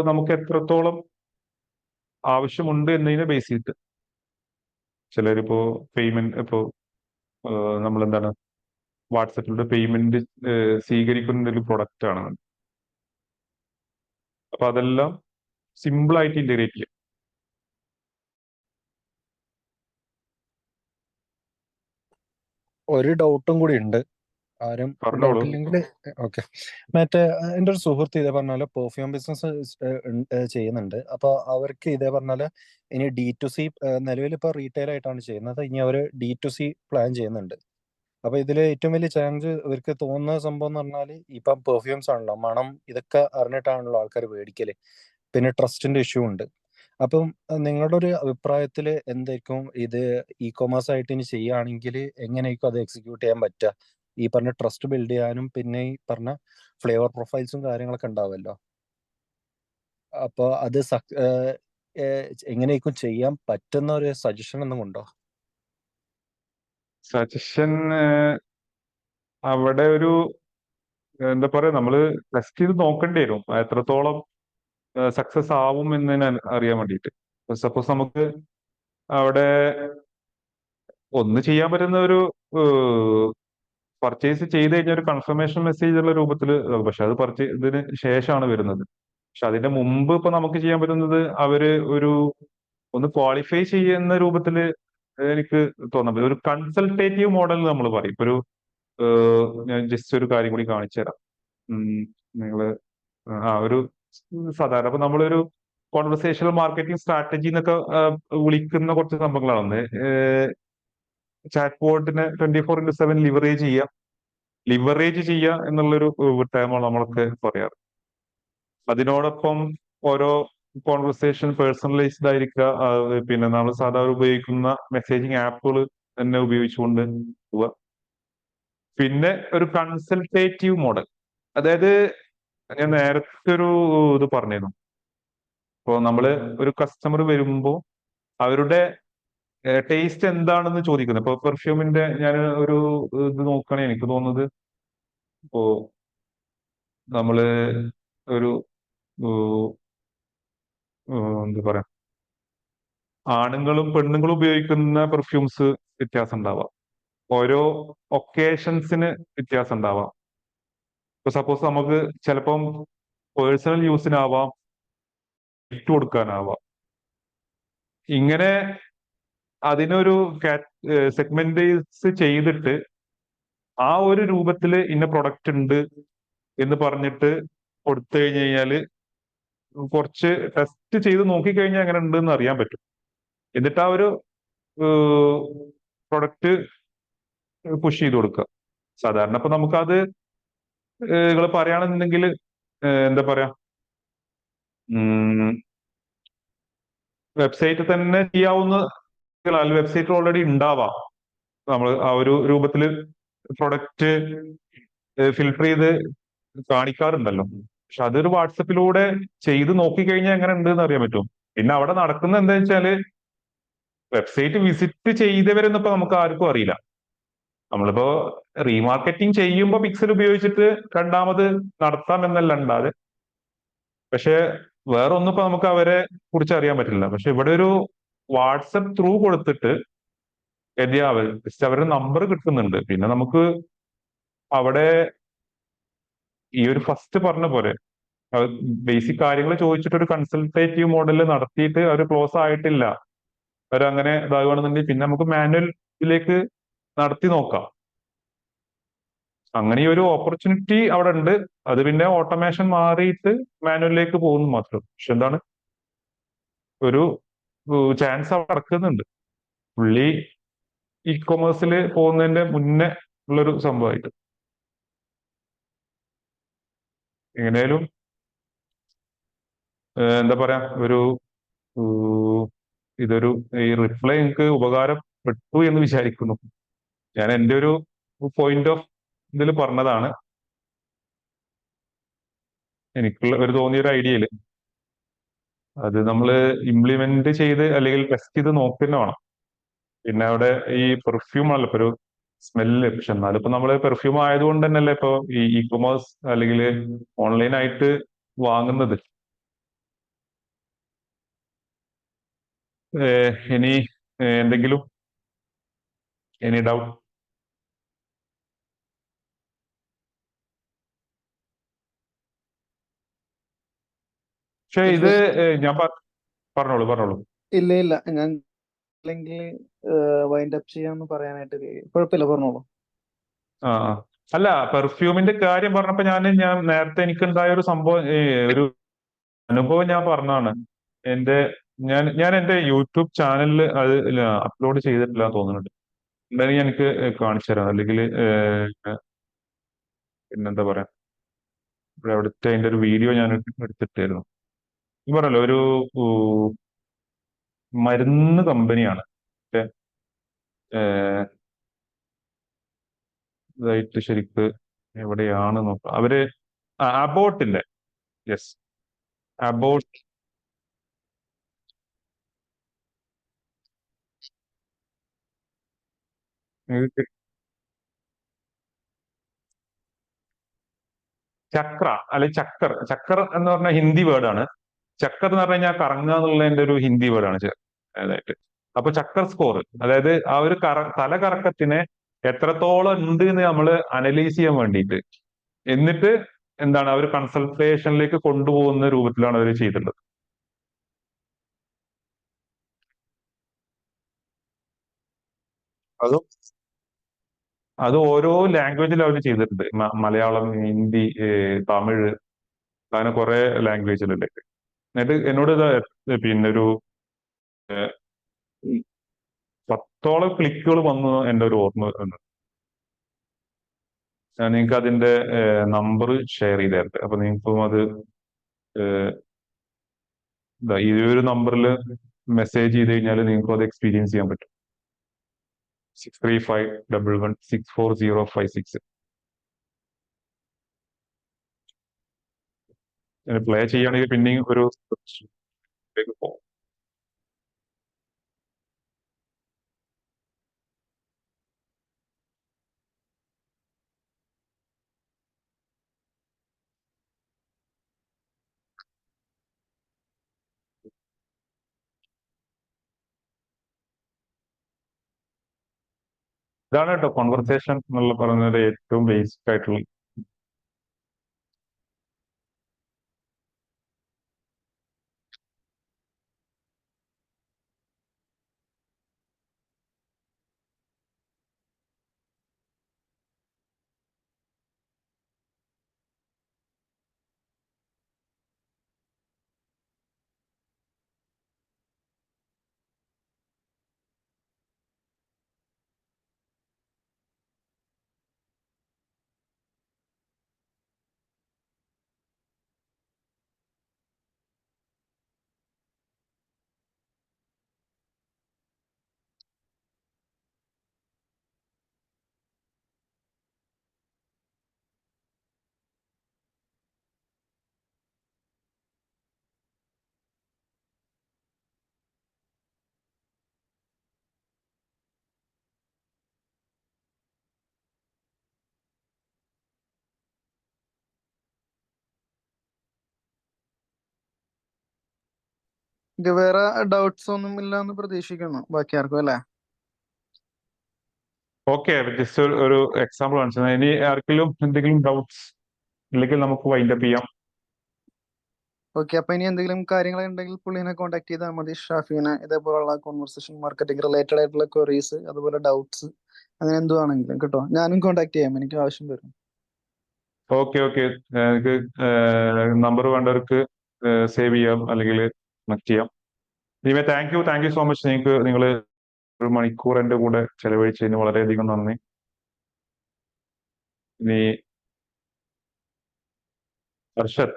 നമുക്ക് എത്രത്തോളം ആവശ്യമുണ്ട് എന്നതിനെ ബേസ് ചെയ്തിട്ട് ചിലരിപ്പോ പേയ്മെന്റ് ഇപ്പോ നമ്മൾ എന്താണ് വാട്സപ്പിലൂടെ പേയ്മെന്റ് സ്വീകരിക്കുന്ന ഒരു പ്രൊഡക്റ്റ് ആണ്. അപ്പൊ അതെല്ലാം സിമ്പിൾ ആയിട്ട് ഇന്റഗ്രേറ്റ് ചെയ്യാം. ഒരു ഡൗട്ടും കൂടി ഉണ്ട്. ആരും പറഞ്ഞോളൂ. ഡൗട്ട് ഇല്ലെങ്കിൽ ഓക്കെ. മറ്റേ എൻ്റെ ഒരു സുഹൃത്ത് ഇതേ പറഞ്ഞാല് പെർഫ്യൂം ബിസിനസ് ചെയ്യുന്നുണ്ട്. അപ്പൊ അവർക്ക് ഇതേ പറഞ്ഞാല് ഇനി D2C നിലവിൽ ഇപ്പൊ റീറ്റെയിൽ ആയിട്ടാണ് ചെയ്യുന്നത്. ഇനി അവർ D2C പ്ലാൻ ചെയ്യുന്നുണ്ട്. അപ്പൊ ഇതില് ഏറ്റവും വലിയ ചാലഞ്ച് ഇവർക്ക് തോന്നുന്ന സംഭവം എന്ന് പറഞ്ഞാല് ഇപ്പം പെർഫ്യൂംസ് ആണല്ലോ, മണം ഇതൊക്കെ അറിഞ്ഞിട്ടാണല്ലോ ആൾക്കാർ മേടിക്കല്. പിന്നെ ട്രസ്റ്റിന്റെ ഇഷ്യൂ ഉണ്ട്. അപ്പം നിങ്ങളുടെ ഒരു അഭിപ്രായത്തിൽ എന്തായിരിക്കും ഇത് ഇ-കൊമേഴ്സ് ആയിട്ട് ഇനി ചെയ്യുകയാണെങ്കിൽ എങ്ങനെയായിരിക്കും അത് എക്സിക്യൂട്ട് ചെയ്യാൻ പറ്റുക? ഈ പറഞ്ഞ ട്രസ്റ്റ് ബിൽഡ് ചെയ്യാനും പിന്നെ ഈ പറഞ്ഞ ഫ്ലേവർ പ്രൊഫൈൽസും കാര്യങ്ങളൊക്കെ ഉണ്ടാവുമല്ലോ. അപ്പോൾ അത് എങ്ങനെയായിരിക്കും ചെയ്യാൻ പറ്റുന്ന ഒരു സജഷൻ ഒന്നും ഉണ്ടോ? സജഷൻ അവിടെ ഒരു എന്താ പറയാ നമ്മള് ടെസ്റ്റ് ചെയ്ത് നോക്കേണ്ടി വരും എത്രത്തോളം സക്സസ് ആവും എന്നതിന് അറിയാൻ വേണ്ടിയിട്ട്. സപ്പോസ് നമുക്ക് അവിടെ ഒന്ന് ചെയ്യാൻ പറ്റുന്ന ഒരു പർച്ചേസ് ചെയ്ത് കഴിഞ്ഞാൽ ഒരു കൺഫർമേഷൻ മെസ്സേജ് ഉള്ള രൂപത്തിൽ. പക്ഷെ അത് ഇതിന് ശേഷമാണ് വരുന്നത്. പക്ഷെ അതിന്റെ മുമ്പ് ഇപ്പൊ നമുക്ക് ചെയ്യാൻ പറ്റുന്നത് അവര് ഒന്ന് ക്വാളിഫൈ ചെയ്യുന്ന രൂപത്തിൽ എനിക്ക് തോന്നുന്നത് ഒരു കൺസൾട്ടേറ്റീവ് മോഡൽ നമ്മൾ പറയും. ഇപ്പൊ ഞാൻ ജസ്റ്റ് ഒരു കാര്യം കൂടി കാണിച്ചു തരാം. നിങ്ങള് ഒരു സാധാരണ ഇപ്പൊ നമ്മളൊരു കോൺവെർസേഷണൽ മാർക്കറ്റിംഗ് സ്ട്രാറ്റജി എന്നൊക്കെ വിളിക്കുന്ന കുറച്ച് സംഭവങ്ങളാണ്. ഒന്ന് ചാറ്റ് ബോട്ടിനെ 24/7 ലിവറേജ് ചെയ്യുക എന്നുള്ളൊരു ടേമാണ് നമ്മളൊക്കെ പറയാറ്. അതിനോടൊപ്പം ഓരോ കോൺവെർസേഷൻ പേഴ്സണലൈസ്ഡ് ആയിരിക്കുക, പിന്നെ നമ്മൾ സാധാരണ ഉപയോഗിക്കുന്ന മെസ്സേജിങ് ആപ്പുകൾ തന്നെ ഉപയോഗിച്ചുകൊണ്ട് പോവുക. പിന്നെ ഒരു കൺസൾട്ടേറ്റീവ് മോഡൽ, അതായത് ഞാൻ നേരത്തെ ഒരു ഇത് പറഞ്ഞിരുന്നു. ഇപ്പോൾ നമ്മള് ഒരു കസ്റ്റമർ വരുമ്പോൾ അവരുടെ ടേസ്റ്റ് എന്താണെന്ന് ചോദിക്കുന്നത്. ഇപ്പൊ പെർഫ്യൂമിന്റെ ഞാൻ ഒരു ഇത് നോക്കുകയാണെങ്കിൽ എനിക്ക് തോന്നുന്നത്, ഇപ്പോ നമ്മള് ഒരു എന്താ പറയാ, ആണുങ്ങളും പെണ്ണുങ്ങളും ഉപയോഗിക്കുന്ന പെർഫ്യൂംസ് വ്യത്യാസം ഉണ്ടാവാം. ഓരോ ഒക്കേഷൻസിന് വ്യത്യാസം ഉണ്ടാവാം. ഇപ്പൊ സപ്പോസ് നമുക്ക് ചിലപ്പം പേഴ്സണൽ യൂസിനാവാം, ഗിഫ്റ്റ് കൊടുക്കാനാവാം. ഇങ്ങനെ അതിനൊരു സെഗ്മെന്റൈസ് ചെയ്തിട്ട് ആ ഒരു രൂപത്തിൽ ഇന്ന പ്രൊഡക്റ്റ് ഉണ്ട് എന്ന് പറഞ്ഞിട്ട് കൊടുത്തു കഴിഞ്ഞു കഴിഞ്ഞാല് കുറച്ച് ടെസ്റ്റ് ചെയ്ത് നോക്കിക്കഴിഞ്ഞാൽ എങ്ങനെ ഉണ്ട് എന്ന് അറിയാൻ പറ്റും. എന്നിട്ട് ആ ഒരു പ്രൊഡക്റ്റ് പുഷ് ചെയ്ത് കൊടുക്കുക. സാധാരണ ഇപ്പൊ നമുക്കത് നിങ്ങൾ പറയുകയാണെന്നുണ്ടെങ്കിൽ എന്താ പറയാ, വെബ്സൈറ്റിൽ തന്നെ ചെയ്യാവുന്ന, വെബ്സൈറ്റിൽ ഓൾറെഡി ഉണ്ടാവാം. നമ്മൾ ആ ഒരു രൂപത്തിൽ പ്രൊഡക്റ്റ് ഫിൽട്ടർ ചെയ്ത് കാണിക്കാറുണ്ടല്ലോ. പക്ഷെ അതൊരു വാട്സപ്പിലൂടെ ചെയ്ത് നോക്കിക്കഴിഞ്ഞാൽ എങ്ങനെ ഉണ്ട് എന്ന് അറിയാൻ പറ്റും. പിന്നെ അവിടെ നടക്കുന്നത് എന്താ വെച്ചാല്, വെബ്സൈറ്റ് വിസിറ്റ് ചെയ്തവരെന്ന് ഇപ്പൊ നമുക്ക് ആർക്കും അറിയില്ല. നമ്മളിപ്പോ റീമാർക്കറ്റിംഗ് ചെയ്യുമ്പോൾ പിക്സൽ ഉപയോഗിച്ചിട്ട് രണ്ടാമത് നടത്താം എന്നല്ലാതെ, പക്ഷെ വേറെ ഒന്നും ഇപ്പൊ നമുക്ക് അവരെ കുറിച്ച് അറിയാൻ പറ്റില്ല. പക്ഷെ ഇവിടെ ഒരു വാട്സപ്പ് ത്രൂ കൊടുത്തിട്ട് അവരുടെ നമ്പർ കിട്ടുന്നുണ്ട്. പിന്നെ നമുക്ക് അവിടെ ഈ ഒരു ഫസ്റ്റ് പറഞ്ഞ പോലെ ബേസിക് കാര്യങ്ങൾ ചോദിച്ചിട്ട് ഒരു കൺസൾട്ടേറ്റീവ് മോഡൽ നടത്തിയിട്ട് അവർ ക്ലോസ് ആയിട്ടില്ല, അവരങ്ങനെ ഇതാകുകയാണെന്നുണ്ടെങ്കിൽ പിന്നെ നമുക്ക് മാനുവലിലേക്ക് നടത്തി നോക്കാം. അങ്ങനെ ഈ ഒരു ഓപ്പർച്യൂണിറ്റി അവിടെ ഉണ്ട്. അത് പിന്നെ ഓട്ടോമേഷൻ മാറിയിട്ട് മാനുവലിലേക്ക് പോകുന്നു മാത്രം. പക്ഷെ എന്താണ്, ഒരു ചാൻസ് അവിടെ നടക്കുന്നുണ്ട്. പുള്ളി ഇ കൊമേഴ്സിൽ പോകുന്നതിന്റെ മുന്നേ ഉള്ളൊരു സംഭവമായിട്ട്. എങ്ങനെയാലും എന്താ പറയാ, ഒരു ഇതൊരു ഈ റിപ്ലൈ എനിക്ക് ഉപകാരപ്പെട്ടു എന്ന് വിചാരിക്കുന്നു. ഞാൻ എൻ്റെ ഒരു പോയിന്റ് ഓഫ് ഇതിൽ പറഞ്ഞതാണ്, എനിക്കുള്ള ഒരു തോന്നിയ ഒരു ഐഡിയയില്. അത് നമ്മൾ ഇംപ്ലിമെന്റ് ചെയ്ത് അല്ലെങ്കിൽ ടെസ്റ്റ് ചെയ്ത് നോക്കുന്ന വേണം. പിന്നെ അവിടെ ഈ പെർഫ്യൂം ആണല്ലോ ഇപ്പൊ ഒരു സ്മെല്ല്. പക്ഷെ എന്നാലും ഇപ്പൊ നമ്മള് പെർഫ്യൂം ആയതുകൊണ്ട് തന്നെയല്ലേ ഇപ്പൊ ഈ ഇ കൊമേഴ്സ് അല്ലെങ്കിൽ ഓൺലൈനായിട്ട് വാങ്ങുന്നത്. ഇനി എന്തെങ്കിലും എനി ഡൗട്ട്? പക്ഷെ ഇത് യശ്വന്ത്, ഞാൻ പറഞ്ഞോളൂ പറഞ്ഞോളൂ. ഇല്ല ഇല്ല, ഞാൻ അല്ലെങ്കിൽ വൈൻഡ് അപ്പ് ചെയ്യാന്ന് പറയാനായിട്ട് കുഴപ്പമില്ല, പറഞ്ഞോളൂ. ആ ആ. അല്ല, പെർഫ്യൂമിന്റെ കാര്യം പറഞ്ഞപ്പോ ഞാൻ നേരത്തെ എനിക്കുണ്ടായ ഒരു സംഭവം, ഒരു അനുഭവം ഞാൻ പറഞ്ഞതാണ്. എന്റെ ഞാൻ എന്റെ യൂട്യൂബ് ചാനലിൽ അത് അപ്ലോഡ് ചെയ്തിട്ടില്ല തോന്നുന്നുണ്ട്. എന്തായാലും ഞാൻ എനിക്ക് കാണിച്ചു തരാം. അല്ലെങ്കിൽ പിന്നെന്താ പറയാ, ഇവിടെ അവിടുത്തെ അതിന്റെ ഒരു വീഡിയോ ഞാൻ എടുത്തിട്ടായിരുന്നു. ഈ പറഞ്ഞല്ലോ, ഒരു മരുന്ന് കമ്പനിയാണ്. മറ്റേ ഇതായിട്ട് ശരിക്ക് എവിടെയാണ് നോക്കാം. അവര് അബോട്ടിന്റെ, യെസ്, അബോട്ട്. ചക്ര അല്ലെ ചക്കർ, ചക്കർ എന്ന് പറഞ്ഞ ഹിന്ദി വേർഡാണ്. ചക്കർ എന്ന് പറഞ്ഞു കഴിഞ്ഞാൽ കറങ്ങുക എന്നുള്ളതിന്റെ ഒരു ഹിന്ദി വേർഡാണ് അതായിട്ട്. അപ്പൊ ചക്കർ സ്കോർ, അതായത് ആ ഒരു തലകറക്കത്തിനെ എത്രത്തോളം ഉണ്ട് എന്ന് നമ്മൾ അനലൈസ് ചെയ്യാൻ വേണ്ടിയിട്ട്, എന്നിട്ട് എന്താണ് അവർ കൺസൾട്ടേഷനിലേക്ക് കൊണ്ടുപോകുന്ന രൂപത്തിലാണ് അവർ ചെയ്തിട്ടുള്ളത്. അതും അത് ഓരോ ലാംഗ്വേജിലും അവർ ചെയ്തിട്ടുണ്ട്. മലയാളം, ഹിന്ദി, തമിഴ്, അങ്ങനെ കുറെ ലാംഗ്വേജിലുണ്ട്. എന്നിട്ട് എന്നോട് പിന്നെ ഒരു 10ഓളം ക്ലിക്കുകൾ വന്നു എൻ്റെ ഒരു ഓർമ്മ ഉണ്ട്. ഞാൻ നിങ്ങൾക്ക് അതിന്റെ നമ്പർ ഷെയർ ചെയ്തായിരുന്നു. അപ്പൊ നിങ്ങൾക്കും അത് ഈ ഒരു നമ്പറിൽ മെസ്സേജ് ചെയ്ത് കഴിഞ്ഞാൽ നിങ്ങൾക്കും അത് എക്സ്പീരിയൻസ് ചെയ്യാൻ പറ്റും. 6351164056. പ്ലേ ചെയ്യുകയാണെങ്കിൽ പിന്നെയും ഒരു പോകും. ഇതാണ് കേട്ടോ കോൺവെർസേഷൻ എന്നുള്ള പറയുന്നത് ഏറ്റവും ബേസിക് ആയിട്ടുള്ള. ഇത് വേറെ ഡൗട്ട്സ് ഒന്നും ഇല്ല എന്ന് പ്രതീക്ഷിക്കുന്നു ബാക്കി ആർക്കും അല്ലേ? ഓക്കെ, ജസ്റ്റ് ഒരു എക്സാമ്പിൾ കാണിച്ചത്. ഇനി ആർക്കെങ്കിലും എന്തെങ്കിലും ഡൗട്ട്സ് ഇല്ലെങ്കിൽ നമുക്ക് വൈൻഡപ്പ് ചെയ്യാം. ഓക്കെ, അപ്പൊ ഇനി എന്തെങ്കിലും കാര്യങ്ങൾ ഉണ്ടെങ്കിൽ പുള്ളിനെ കോൺടാക്ട് ചെയ്താൽ മതി, ഷാഫിനെ. ഇതേപോലുള്ള കോൺവെർസേഷൻ മാർക്കറ്റിംഗ് റിലേറ്റഡ് ആയിട്ടുള്ള ക്വറീസ്, അതുപോലെ ഡൗട്ട്സ്, അങ്ങനെ എന്തു ആണെങ്കിലും കേട്ടോ. ഞാനും കോൺടാക്ട് ചെയ്യാം, എനിക്ക് ആവശ്യം വരും. ഓക്കെ എനിക്ക് നമ്പർ വേണ്ടവർക്ക് സേവ് ചെയ്യാം അല്ലെങ്കിൽ കണക്ട് ചെയ്യാം. ഇനിമേ താങ്ക് യു സോ മച്ച്. നിങ്ങൾ ഒരു മണിക്കൂർ എൻ്റെ കൂടെ ചെലവഴിച്ചതിന് വളരെയധികം നന്ദി. ഇനി ഹർഷത്.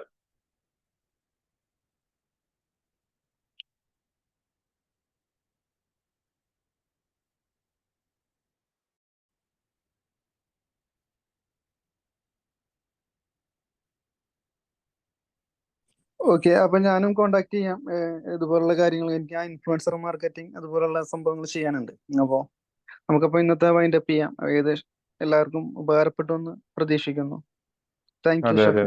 ഓക്കെ, അപ്പൊ ഞാനും കോൺടാക്ട് ചെയ്യാം. ഇതുപോലുള്ള കാര്യങ്ങൾ എനിക്ക് ആ ഇൻഫ്ലുവൻസർ മാർക്കറ്റിംഗ് അതുപോലുള്ള സംഭവങ്ങൾ ചെയ്യാനുണ്ട്. അപ്പോ നമുക്കപ്പോ ഇന്നത്തെ വൈൻഡപ്പ് ചെയ്യാം. ഏകദേശം എല്ലാവർക്കും ഉപകാരപ്പെട്ടു എന്ന് പ്രതീക്ഷിക്കുന്നു. താങ്ക് യു അതെ ഷാഫി.